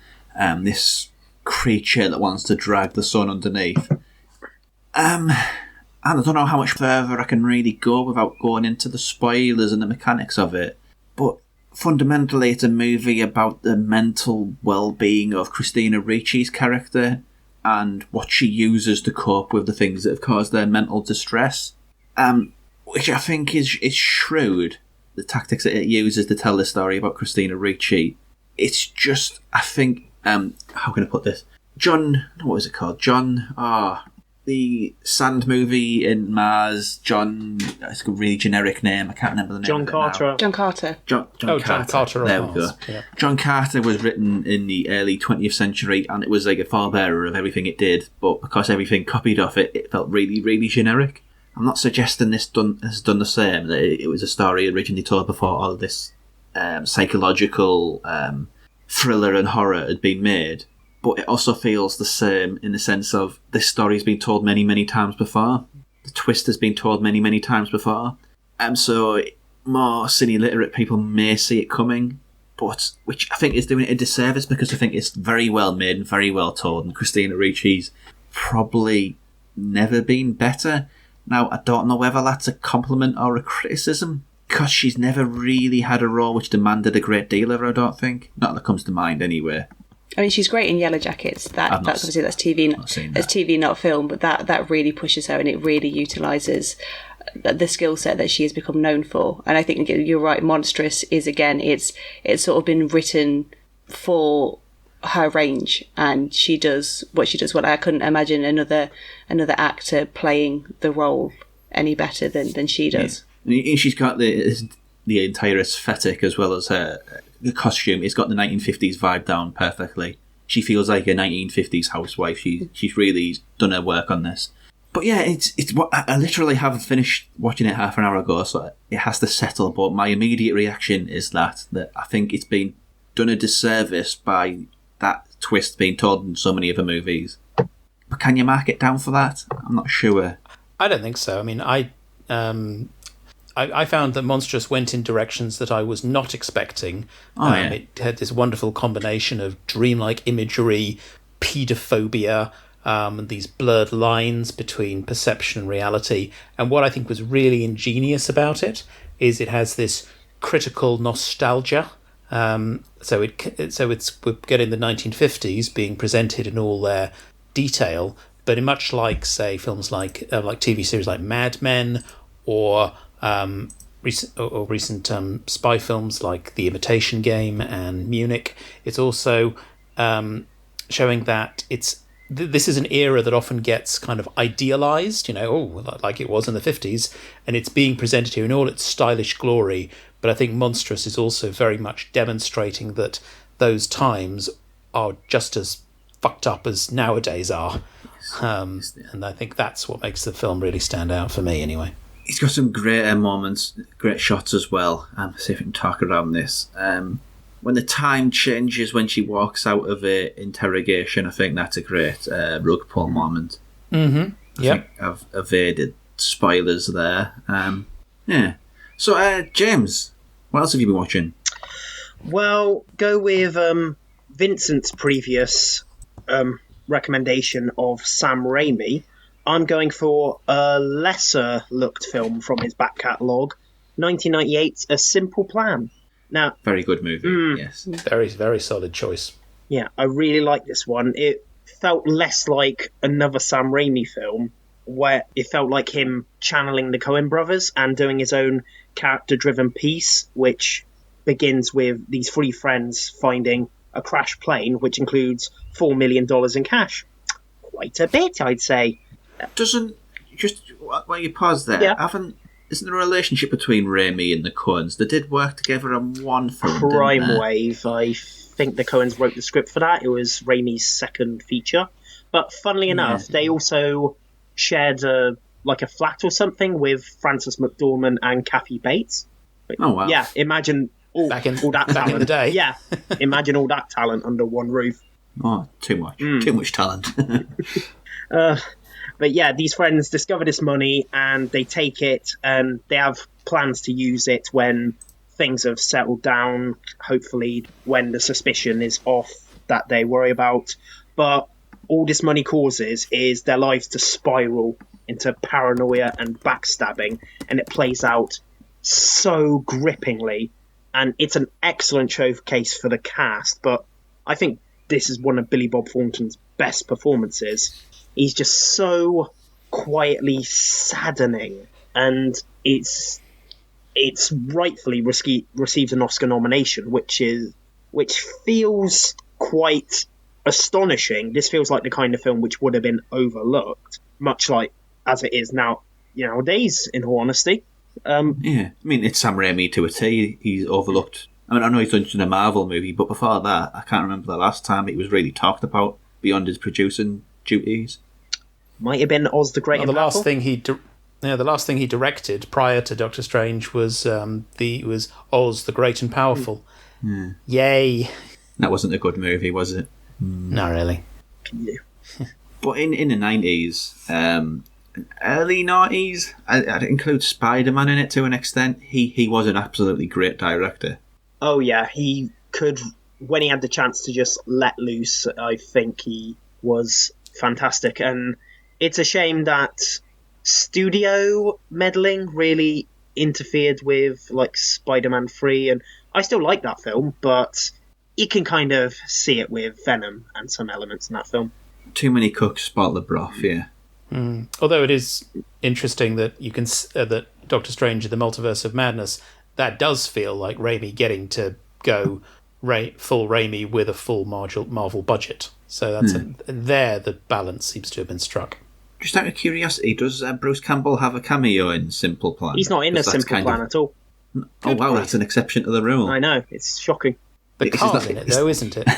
[SPEAKER 1] this creature that wants to drag the sun underneath. And I don't know how much further I can really go without going into the spoilers and the mechanics of it, but fundamentally it's a movie about the mental well-being of Christina Ricci's character and what she uses to cope with the things that have caused their mental distress, which I think is shrewd, the tactics that it uses to tell the story about Christina Ricci. It's just, I think, how can I put this? What was it called? The Sand movie in Mars, it's a really generic name, I can't remember the name.
[SPEAKER 14] John Carter.
[SPEAKER 20] John Carter.
[SPEAKER 1] John Carter. There we go. Yeah. John Carter was written in the early 20th century, and it was like a forebearer of everything it did, but because everything copied off it, it felt really, really generic. I'm not suggesting this has done the same, that it was a story originally told before all of this psychological thriller and horror had been made, but it also feels the same in the sense of this story's been told many, many times before. The twist has been told many, many times before. So more cine-literate people may see it coming, but which I think is doing it a disservice because I think it's very well made and very well told, and Christina Ricci's probably never been better. Now, I don't know whether that's a compliment or a criticism, because she's never really had a role which demanded a great deal of her, I don't think. Not that comes to mind anyway.
[SPEAKER 20] I mean, she's great in Yellow Jackets. That's obviously that's TV, TV, not film. But that really pushes her, and it really utilises the skill set that she has become known for. And I think you're right. Monstrous is again, it's sort of been written for her range, and she does what she does. Well, I couldn't imagine another actor playing the role any better than she does.
[SPEAKER 1] Yeah. She's got the entire aesthetic as well as her. The costume, it's got the 1950s vibe down perfectly. She feels like a 1950s housewife. She's really done her work on this. But yeah, it's what I literally haven't finished watching it half an hour ago, so it has to settle. But my immediate reaction is that I think it's been done a disservice by that twist being told in so many other movies. But can you mark it down for that? I'm not sure.
[SPEAKER 21] I don't think so. I mean, I found that Monstrous went in directions that I was not expecting. It had this wonderful combination of dreamlike imagery, paedophobia, and these blurred lines between perception and reality. And what I think was really ingenious about it is it has this critical nostalgia. So we're getting the 1950s being presented in all their detail, but in much like, say, films like TV series like Mad Men or recent spy films like The Imitation Game and Munich. It's also showing that this is an era that often gets kind of idealized, like it was in the 50s, and it's being presented here in all its stylish glory. But I think Monstrous is also very much demonstrating that those times are just as fucked up as nowadays are. And I think that's what makes the film really stand out for me, anyway.
[SPEAKER 1] It's got some great moments, great shots as well. See if we can talk around this. When the time changes when she walks out of a interrogation, I think that's a great rug pull moment.
[SPEAKER 21] Mm-hmm.
[SPEAKER 1] I think I've evaded spoilers there. Yeah. So, James, what else have you been watching?
[SPEAKER 14] Well, go with Vincent's previous recommendation of Sam Raimi. I'm going for a lesser-looked film from his back catalogue, 1998's A Simple Plan. Now,
[SPEAKER 1] very good movie, yes.
[SPEAKER 21] Very, very solid choice.
[SPEAKER 14] Yeah, I really like this one. It felt less like another Sam Raimi film, where it felt like him channeling the Coen brothers and doing his own character-driven piece, which begins with these three friends finding a crashed plane, which includes $4 million in cash. Quite a bit, I'd say.
[SPEAKER 1] Doesn't, just while you pause there, isn't there a relationship between Raimi and the Coens? They did work together on one film,
[SPEAKER 14] Crime Wave. I think the Coens wrote the script for that. It was Raimi's second feature. But funnily enough, they also shared a flat or something with Frances McDormand and Kathy Bates.
[SPEAKER 1] Oh, wow.
[SPEAKER 14] Yeah, imagine all that talent.
[SPEAKER 21] Back in the day.
[SPEAKER 14] Yeah, imagine all that talent under one roof.
[SPEAKER 1] Oh, too much. Too much talent.
[SPEAKER 14] But yeah, these friends discover this money and they take it and they have plans to use it when things have settled down, hopefully when the suspicion is off that they worry about. But all this money causes is their lives to spiral into paranoia and backstabbing, and it plays out so grippingly. And it's an excellent showcase for the cast, but I think this is one of Billy Bob Thornton's best performances. He's just so quietly saddening, and it's rightfully received an Oscar nomination, which feels quite astonishing. This feels like the kind of film which would have been overlooked, much like as it is nowadays, in all honesty.
[SPEAKER 1] Yeah, I mean, it's Sam Raimi to a T. He's overlooked. I mean, I know he's done a Marvel movie, but before that, I can't remember the last time he was really talked about beyond his producing duties.
[SPEAKER 14] Might have been Oz the Great and Powerful.
[SPEAKER 21] The last thing he directed prior to Doctor Strange was Oz the Great and Powerful.
[SPEAKER 1] Yeah.
[SPEAKER 21] Yay!
[SPEAKER 1] That wasn't a good movie, was it?
[SPEAKER 21] Not really.
[SPEAKER 1] But in the 90s, early 90s, I'd include Spider-Man in it to an extent. He was an absolutely great director.
[SPEAKER 14] Oh yeah, he could, when he had the chance to just let loose, I think he was fantastic. And it's a shame that studio meddling really interfered with like Spider-Man 3, and I still like that film, but you can kind of see it with Venom and some elements in that film.
[SPEAKER 1] Too many cooks spoil the broth, yeah.
[SPEAKER 21] Although it is interesting that you can that Doctor Strange in the Multiverse of Madness, that does feel like Raimi getting to go full Raimi with a full Marvel budget. So that's there the balance seems to have been struck.
[SPEAKER 1] Just out of curiosity, does Bruce Campbell have a cameo in Simple Plan?
[SPEAKER 14] He's not in a Simple Plan at all.
[SPEAKER 1] Oh wow, that's an exception to the rule.
[SPEAKER 14] I know, it's shocking.
[SPEAKER 21] The card's in it though, isn't it?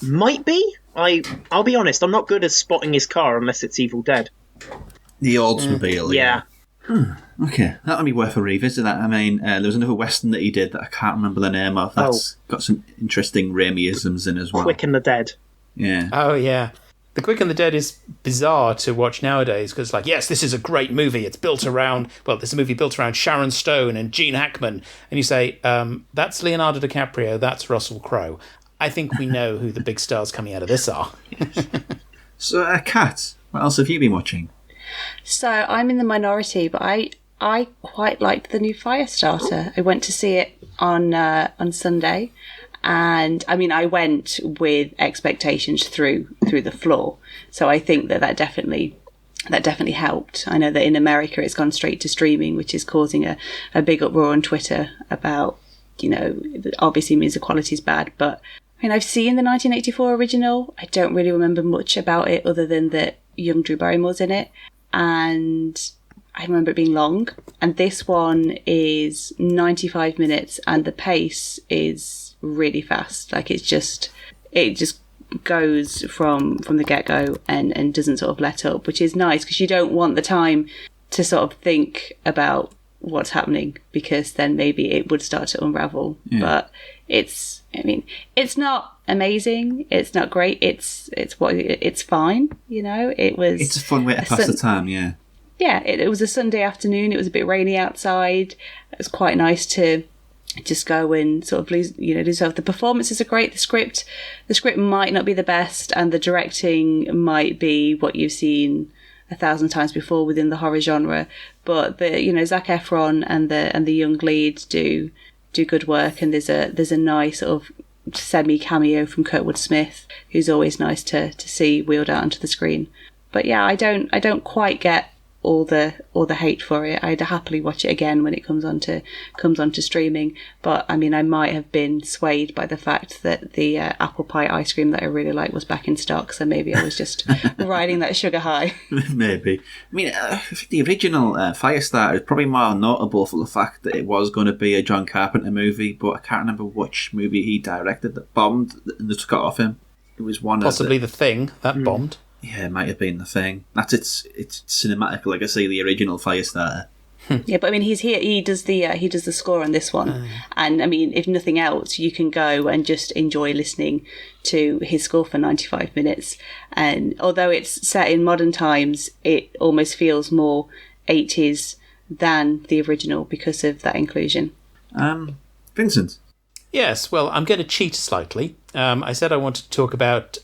[SPEAKER 14] Might be. I'll be honest, I'm not good at spotting his car unless it's Evil Dead.
[SPEAKER 1] The Oldsmobile.
[SPEAKER 14] Yeah.
[SPEAKER 1] Okay, that'll be worth a revisit. That, I mean, there was another Western that he did that I can't remember the name of. That's got some interesting Raimi-isms in as well.
[SPEAKER 14] Quick and the Dead.
[SPEAKER 1] Yeah.
[SPEAKER 21] Oh yeah. The Quick and the Dead is bizarre to watch nowadays because, like, yes, this is a great movie. It's built around, this is a movie built around Sharon Stone and Gene Hackman. And you say, that's Leonardo DiCaprio, that's Russell Crowe. I think we know who the big stars coming out of this are.
[SPEAKER 1] So, Kat, what else have you been watching?
[SPEAKER 20] So, I'm in the minority, but I quite liked the new Firestarter. I went to see it on Sunday. And I mean, I went with expectations through the floor, so I think that definitely helped. I know that in America it's gone straight to streaming, which is causing a big uproar on Twitter about, obviously means the quality is bad. But I mean, I've seen the 1984 original. I don't really remember much about it other than that young Drew Barrymore's in it, and I remember it being long. And this one is 95 minutes, and the pace is really fast. Like it just goes from the get-go and doesn't sort of let up, which is nice because you don't want the time to sort of think about what's happening, because then maybe it would start to unravel. But it's not amazing, it's not great, it's fine, it's
[SPEAKER 1] a fun way to pass the time.
[SPEAKER 20] It was a Sunday afternoon, it was a bit rainy outside, it was quite nice to just go and sort of lose yourself. The performances are great. The script might not be the best, and the directing might be what you've seen 1,000 times before within the horror genre. But the Zac Efron and the young lead do good work, and there's a nice sort of semi cameo from Kurtwood Smith, who's always nice to see wheeled out onto the screen. But yeah, I don't quite get all the hate for it. I'd happily watch it again when it comes onto streaming. But I mean, I might have been swayed by the fact that the apple pie ice cream that I really like was back in stock, so maybe I was just riding that sugar high.
[SPEAKER 1] Maybe. I mean, I think the original Firestarter is probably more notable for the fact that it was going to be a John Carpenter movie, but I can't remember which movie he directed that bombed and they took it off him. It was one
[SPEAKER 21] possibly The Thing that bombed.
[SPEAKER 1] Yeah, it might have been The Thing. That's its cinematic legacy, the original Firestarter.
[SPEAKER 20] Yeah, but I mean, he does the score on this one, and I mean, if nothing else, you can go and just enjoy listening to his score for 95 minutes. And although it's set in modern times, it almost feels more 80s than the original because of that inclusion.
[SPEAKER 1] Vincent.
[SPEAKER 21] Yes, well, I'm going to cheat slightly. I said I wanted to talk about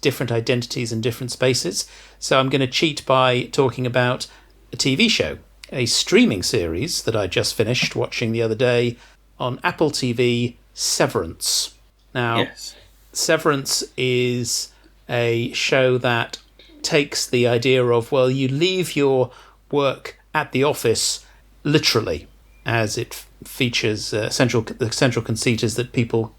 [SPEAKER 21] different identities in different spaces, so I'm going to cheat by talking about a TV show, a streaming series that I just finished watching the other day on Apple TV, Severance. Now,
[SPEAKER 1] yes.
[SPEAKER 21] Severance is a show that takes the idea of, well, you leave your work at the office literally, as it features the central conceit is that people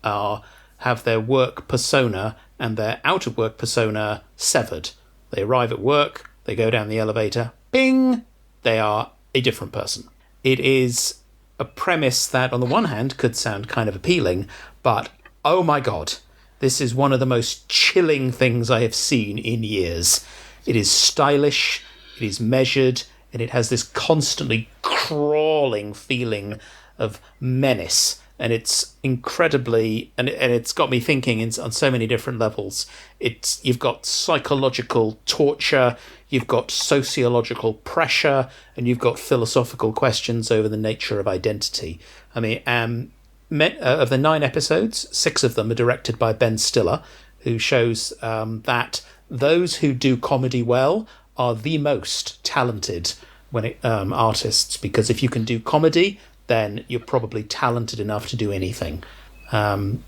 [SPEAKER 21] have their work persona and their out-of-work persona severed. They arrive at work, they go down the elevator, bing, they are a different person. It is a premise that, on the one hand, could sound kind of appealing, but, oh my God, this is one of the most chilling things I have seen in years. It is stylish, it is measured, and it has this constantly crawling feeling of menace. And it's incredibly, and it's got me thinking on so many different levels. You've got psychological torture, you've got sociological pressure, and you've got philosophical questions over the nature of identity. I mean, of the 9 episodes, 6 of them are directed by Ben Stiller, who shows that those who do comedy well are the most talented artists, because if you can do comedy, then you're probably talented enough to do anything. And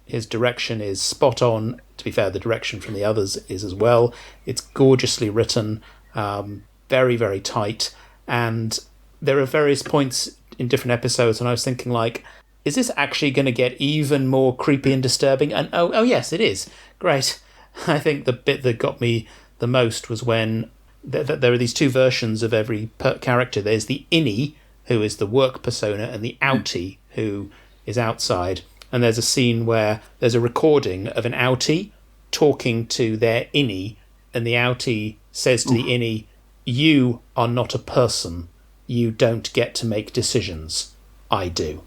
[SPEAKER 21] his direction is spot on. To be fair, the direction from the others is as well. It's gorgeously written, very, very tight. And there are various points in different episodes, and I was thinking, like, is this actually going to get even more creepy and disturbing? And oh yes, it is. Great. I think the bit that got me the most was when there are these 2 versions of every character. There's the innie, who is the work persona, and the outie, who is outside. And there's a scene where there's a recording of an outie talking to their innie, and the outie says to the innie, "You are not a person. You don't get to make decisions. I do."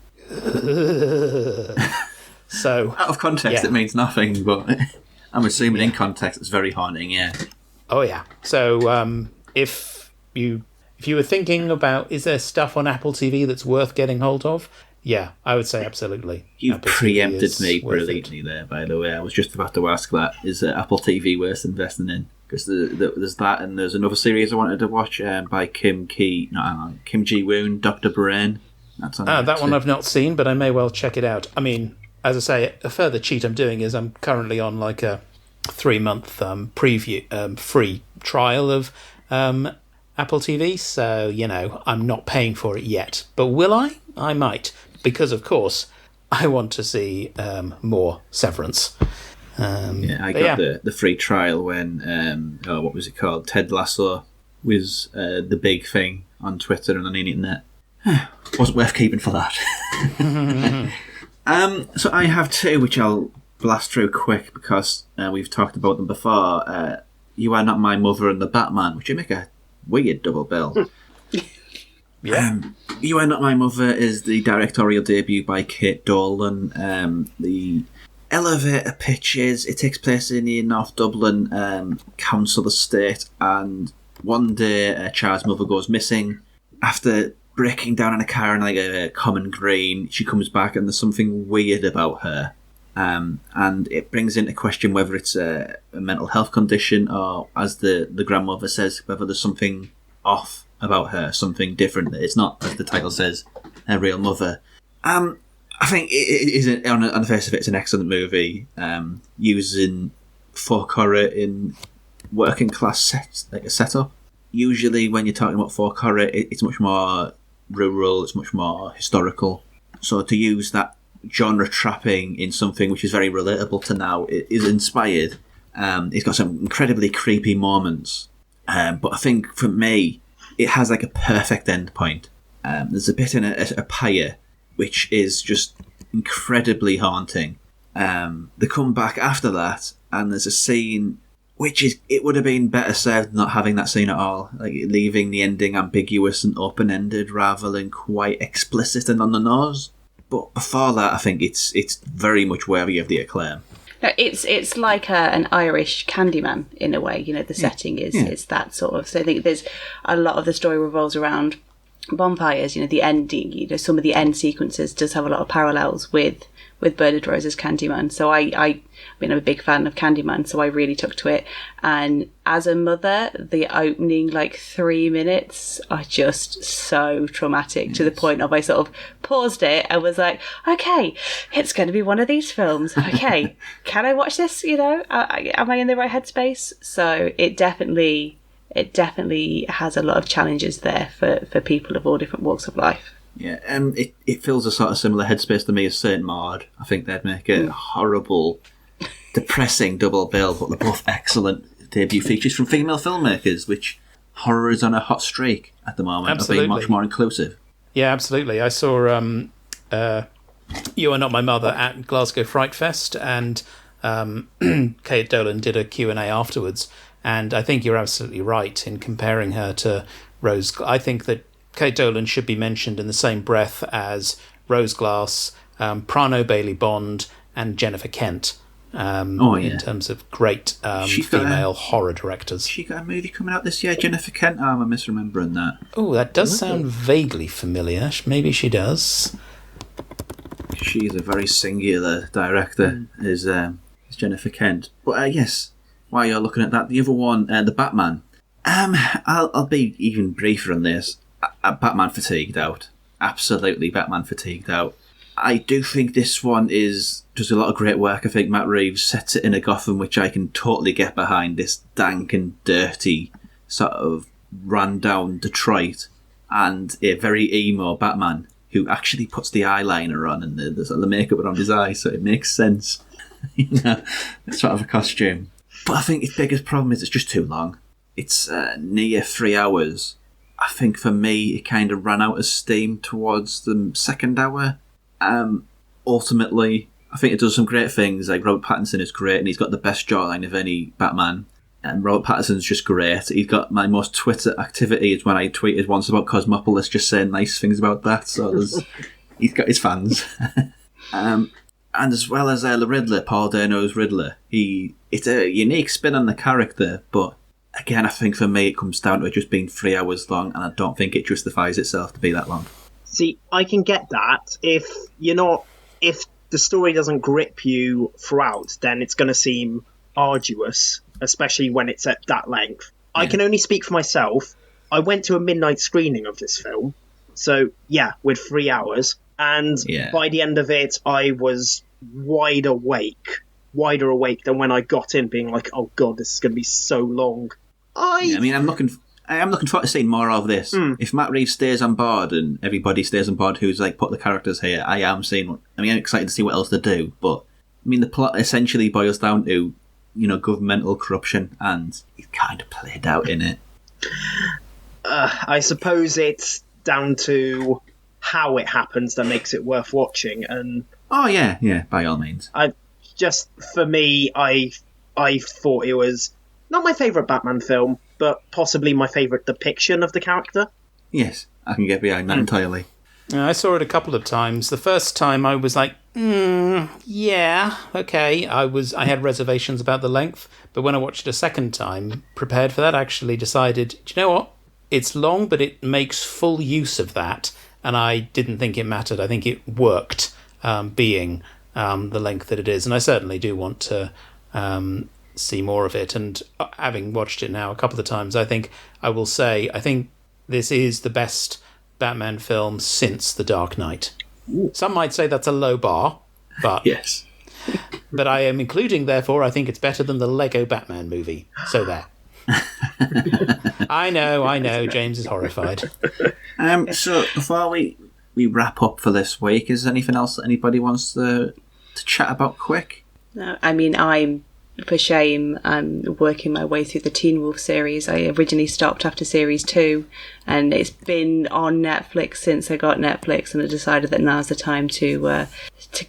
[SPEAKER 21] So
[SPEAKER 1] out of context, it means nothing, but I'm assuming in context it's very haunting, yeah.
[SPEAKER 21] Oh, yeah. So if you were thinking about, is there stuff on Apple TV that's worth getting hold of? Yeah, I would say absolutely.
[SPEAKER 1] You
[SPEAKER 21] Apple
[SPEAKER 1] preempted me brilliantly there, by the way. I was just about to ask that. Is Apple TV worth investing in? Because there's that, and there's another series I wanted to watch by Kim Ji-woon, Dr. Brain. That's on
[SPEAKER 21] that one I've not seen, but I may well check it out. I mean, as I say, a further cheat I'm doing is I'm currently on like a 3-month preview free trial of Apple TV, so I'm not paying for it yet, but will I might, because of course I want to see more Severance.
[SPEAKER 1] I got the free trial when what was it called, Ted Lasso was the big thing on Twitter and on the internet. Wasn't worth keeping for that. So I have 2 which I'll blast through quick because we've talked about them before. You Are Not My Mother and The Batman, which would make a weird double bill.
[SPEAKER 21] Yeah.
[SPEAKER 1] You Are Not My Mother is the directorial debut by Kate Dolan. The elevator pitches, it takes place in the North Dublin council estate, and one day a child's mother goes missing. After breaking down in a car in like a common green, she comes back and there's something weird about her. And it brings into question whether it's a mental health condition or, as the grandmother says, whether there's something off about her, something different. It's not, as the title says, her real mother. I think it is, on the face of it, it's an excellent movie, using folk horror in working class setup. Usually when you're talking about folk horror, it's much more rural, it's much more historical. So to use that genre trapping in something which is very relatable to now, it is inspired. It's got some incredibly creepy moments, but I think for me it has like a perfect end point. There's a bit in a pyre which is just incredibly haunting. They come back after that and there's a scene which is, it would have been better served not having that scene at all, like leaving the ending ambiguous and open-ended rather than quite explicit and on the nose. But before that, I think it's very much worthy of the acclaim.
[SPEAKER 20] No, it's like an Irish Candyman in a way. The setting is that sort of. So I think there's a lot of the story revolves around bonfires, the ending, some of the end sequences does have a lot of parallels with Bernard Rose's Candyman. So I'm a big fan of Candyman, so I really took to it. And as a mother, the opening 3 minutes are just so traumatic, to the point of I sort of paused it and was like, okay, it's going to be one of these films. Okay, can I watch this? Am I in the right headspace? So it definitely has a lot of challenges there for people of all different walks of life.
[SPEAKER 1] Yeah, it fills a sort of similar headspace to me as Saint Maud. I think they'd make a horrible, depressing double bill, but they're both excellent debut features from female filmmakers, which horror is on a hot streak at the moment.
[SPEAKER 21] Absolutely.
[SPEAKER 1] Of being much more inclusive.
[SPEAKER 21] Yeah, absolutely. I saw You Are Not My Mother at Glasgow Fright Fest, and Kate Dolan did a Q&A afterwards, and I think you're absolutely right in comparing her to Rose. I think that Kate Dolan should be mentioned in the same breath as Rose Glass, Prano Bailey Bond, and Jennifer Kent. In terms of great female horror directors.
[SPEAKER 1] She got a movie coming out this year, Jennifer Kent. I'm misremembering that.
[SPEAKER 21] Oh, that does sound vaguely familiar. Maybe she does.
[SPEAKER 1] She's a very singular director, is Jennifer Kent. But yes, while you're looking at that, the other one, the Batman. I'll be even briefer on this. Batman fatigued out. Absolutely Batman fatigued out. I do think this one does a lot of great work. I think Matt Reeves sets it in a Gotham which I can totally get behind, this dank and dirty sort of run-down Detroit, and a very emo Batman who actually puts the eyeliner on and the makeup around his eyes, so it makes sense. It's sort of a costume. But I think its biggest problem is it's just too long. It's near 3 hours. I think for me, it kind of ran out of steam towards the second hour. Ultimately, I think it does some great things. Like Robert Pattinson is great, and he's got the best jawline of any Batman. And Robert Pattinson's just great. He's got my most Twitter activity is when I tweeted once about Cosmopolis, just saying nice things about that. So he's got his fans. And as well as the Riddler, Paul Dano's Riddler, it's a unique spin on the character, but again, I think for me it comes down to it just being 3 hours long, and I don't think it justifies itself to be that long.
[SPEAKER 14] See, I can get that. If the story doesn't grip you throughout, then it's going to seem arduous, especially when it's at that length. Yeah. I can only speak for myself. I went to a midnight screening of this film, so yeah, with 3 hours, and by the end of it, I was wider awake than when I got in, being like, "Oh God, this is going to be so long." I am looking forward to seeing more of this.
[SPEAKER 1] If Matt Reeves stays on board and everybody stays on board who's put the characters here, I'm excited to see what else they do. But the plot essentially boils down to, governmental corruption, and it's kind of played out in it. I suppose it's down to how it happens that makes it worth watching. And by all means. For me, I thought it was not my favourite Batman film, but possibly my favourite depiction of the character. Yes, I can get behind that entirely.
[SPEAKER 21] I saw it a couple of times. The first time I was like, yeah, okay. I had reservations about the length, but when I watched it a second time, prepared for that, I actually decided, do you know what? It's long, but it makes full use of that, and I didn't think it mattered. I think it worked being the length that it is, and I certainly do want to see more of it. And having watched it now a couple of times, I think this is the best Batman film since The Dark Knight. Ooh. Some might say that's a low bar, but yes. But I am including, therefore, I think it's better than the Lego Batman movie. So there. I know, James is horrified.
[SPEAKER 1] So before we wrap up for this week, is there anything else that anybody wants to chat about quick?
[SPEAKER 20] No, for shame, I'm working my way through the Teen Wolf series. I originally stopped after series 2, and it's been on Netflix since I got Netflix, and I decided that now's the time to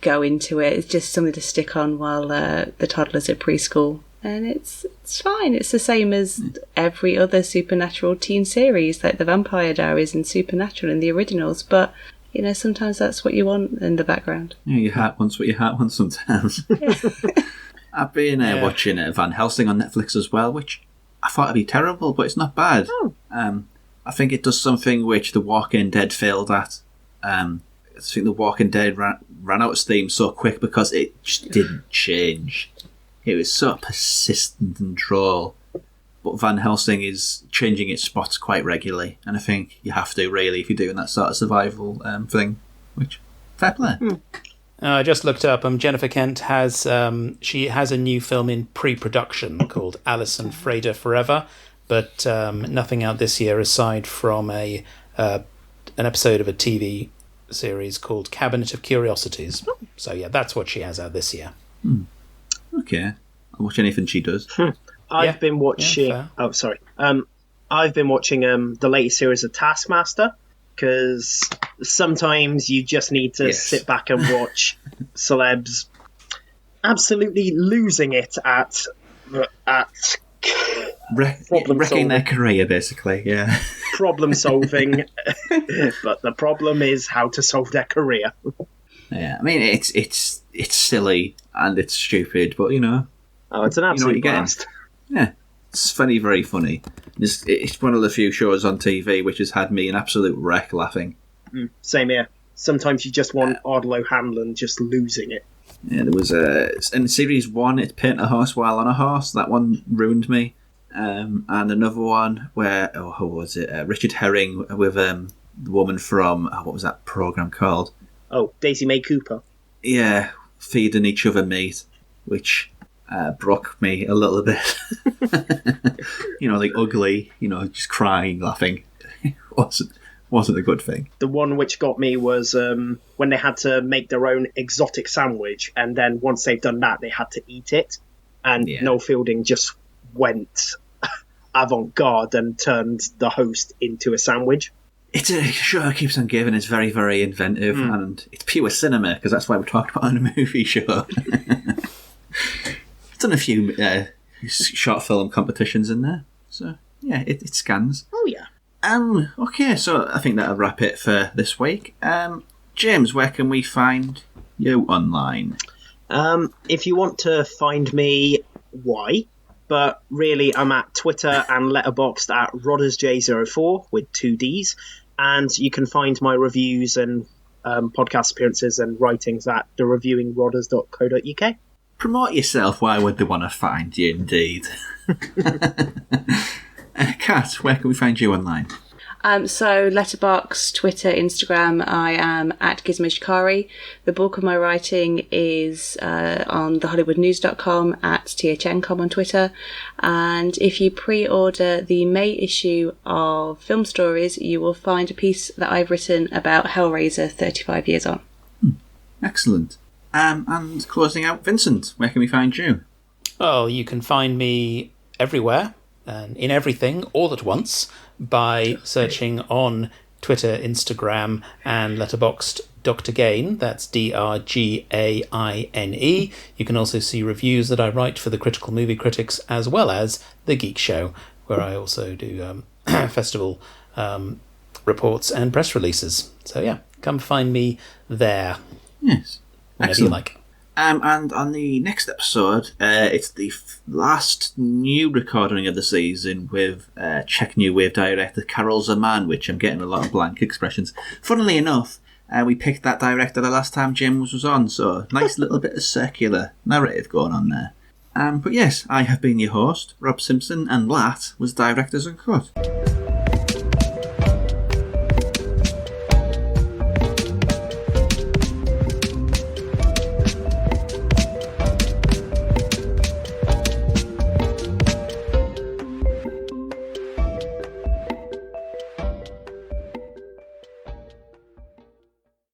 [SPEAKER 20] go into it. It's just something to stick on while the toddler's at preschool, and it's fine. It's the same as every other Supernatural teen series, like the Vampire Diaries and Supernatural in the originals, but sometimes that's what you want in the background.
[SPEAKER 1] Yeah, your heart wants what your heart wants sometimes. I've been watching Van Helsing on Netflix as well, which I thought would be terrible, but it's not bad. Oh. I think it does something which The Walking Dead failed at. I think The Walking Dead ran out of steam so quick because it just didn't change. It was so persistent and droll. But Van Helsing is changing its spots quite regularly, and I think you have to, really, if you're doing that sort of survival thing. Which, fair play.
[SPEAKER 21] I just looked up. Jennifer Kent has she has a new film in pre-production called Alison Fraser Forever, but nothing out this year aside from an episode of a TV series called Cabinet of Curiosities. So yeah, that's what she has out this year.
[SPEAKER 1] Okay, I'll watch anything she does.
[SPEAKER 14] I've been watching. I've been watching the latest series of Taskmaster, because sometimes you just need to sit back and watch celebs absolutely losing it at
[SPEAKER 1] wrecking their career, basically. Yeah,
[SPEAKER 14] problem solving. But the problem is how to solve their career.
[SPEAKER 1] Yeah, I mean it's silly and it's stupid, but
[SPEAKER 14] it's an absolute blast.
[SPEAKER 1] Yeah, it's funny, very funny. It's one of the few shows on TV which has had me an absolute wreck laughing.
[SPEAKER 14] Same here. Sometimes you just want Ardlo Hanlon just losing it.
[SPEAKER 1] Yeah, there was in series 1, it's Paint a Horse While on a Horse. That one ruined me. And another one where, who was it? Richard Herring with the woman from, what was that programme called?
[SPEAKER 14] Oh, Daisy May Cooper.
[SPEAKER 1] Yeah, feeding each other meat, which broke me a little bit. Like ugly, just crying, laughing. wasn't a good thing.
[SPEAKER 14] The one which got me was when they had to make their own exotic sandwich, and then once they've done that, they had to eat it. And Noel Fielding just went avant-garde and turned the host into a sandwich.
[SPEAKER 1] It's a show that keeps on giving. It's very, very inventive, and it's pure cinema, because that's why we're talking about it on a movie show. It's done a few short film competitions in there, so yeah, it scans.
[SPEAKER 14] Oh yeah.
[SPEAKER 1] Okay, so I think that'll wrap it for this week. James, where can we find you online?
[SPEAKER 14] If you want to find me, why? But really, I'm at Twitter and Letterboxd at RoddersJ04 with 2 Ds, and you can find my reviews and podcast appearances and writings at thereviewingrodders.co.uk.
[SPEAKER 1] Promote yourself. Why would they want to find you, indeed? Kat, where can we find you online?
[SPEAKER 20] So Letterboxd, Twitter, Instagram, I am at Gizmo Shikari. The bulk of my writing is on thehollywoodnews.com, at THNcom on Twitter. And if you pre-order the May issue of Film Stories, you will find a piece that I've written about Hellraiser 35 years on.
[SPEAKER 1] Excellent. And closing out, Vincent, where can we find you?
[SPEAKER 21] Oh, you can find me everywhere and in everything all at once by searching on Twitter, Instagram, and Letterboxd Dr. Gain. That's DRGAINE. You can also see reviews that I write for the Critical Movie Critics, as well as The Geek Show, where I also do festival reports and press releases. So yeah, come find me there.
[SPEAKER 1] Yes.
[SPEAKER 21] Whenever
[SPEAKER 1] Excellent.
[SPEAKER 21] you like.
[SPEAKER 1] And on the next episode, it's the last new recording of the season with Czech New Wave director Karel Zeman, which I'm getting a lot of blank expressions. Funnily enough, we picked that director the last time James was on, so nice little bit of circular narrative going on there. But yes, I have been your host, Rob Simpson, and that was Directors Uncut.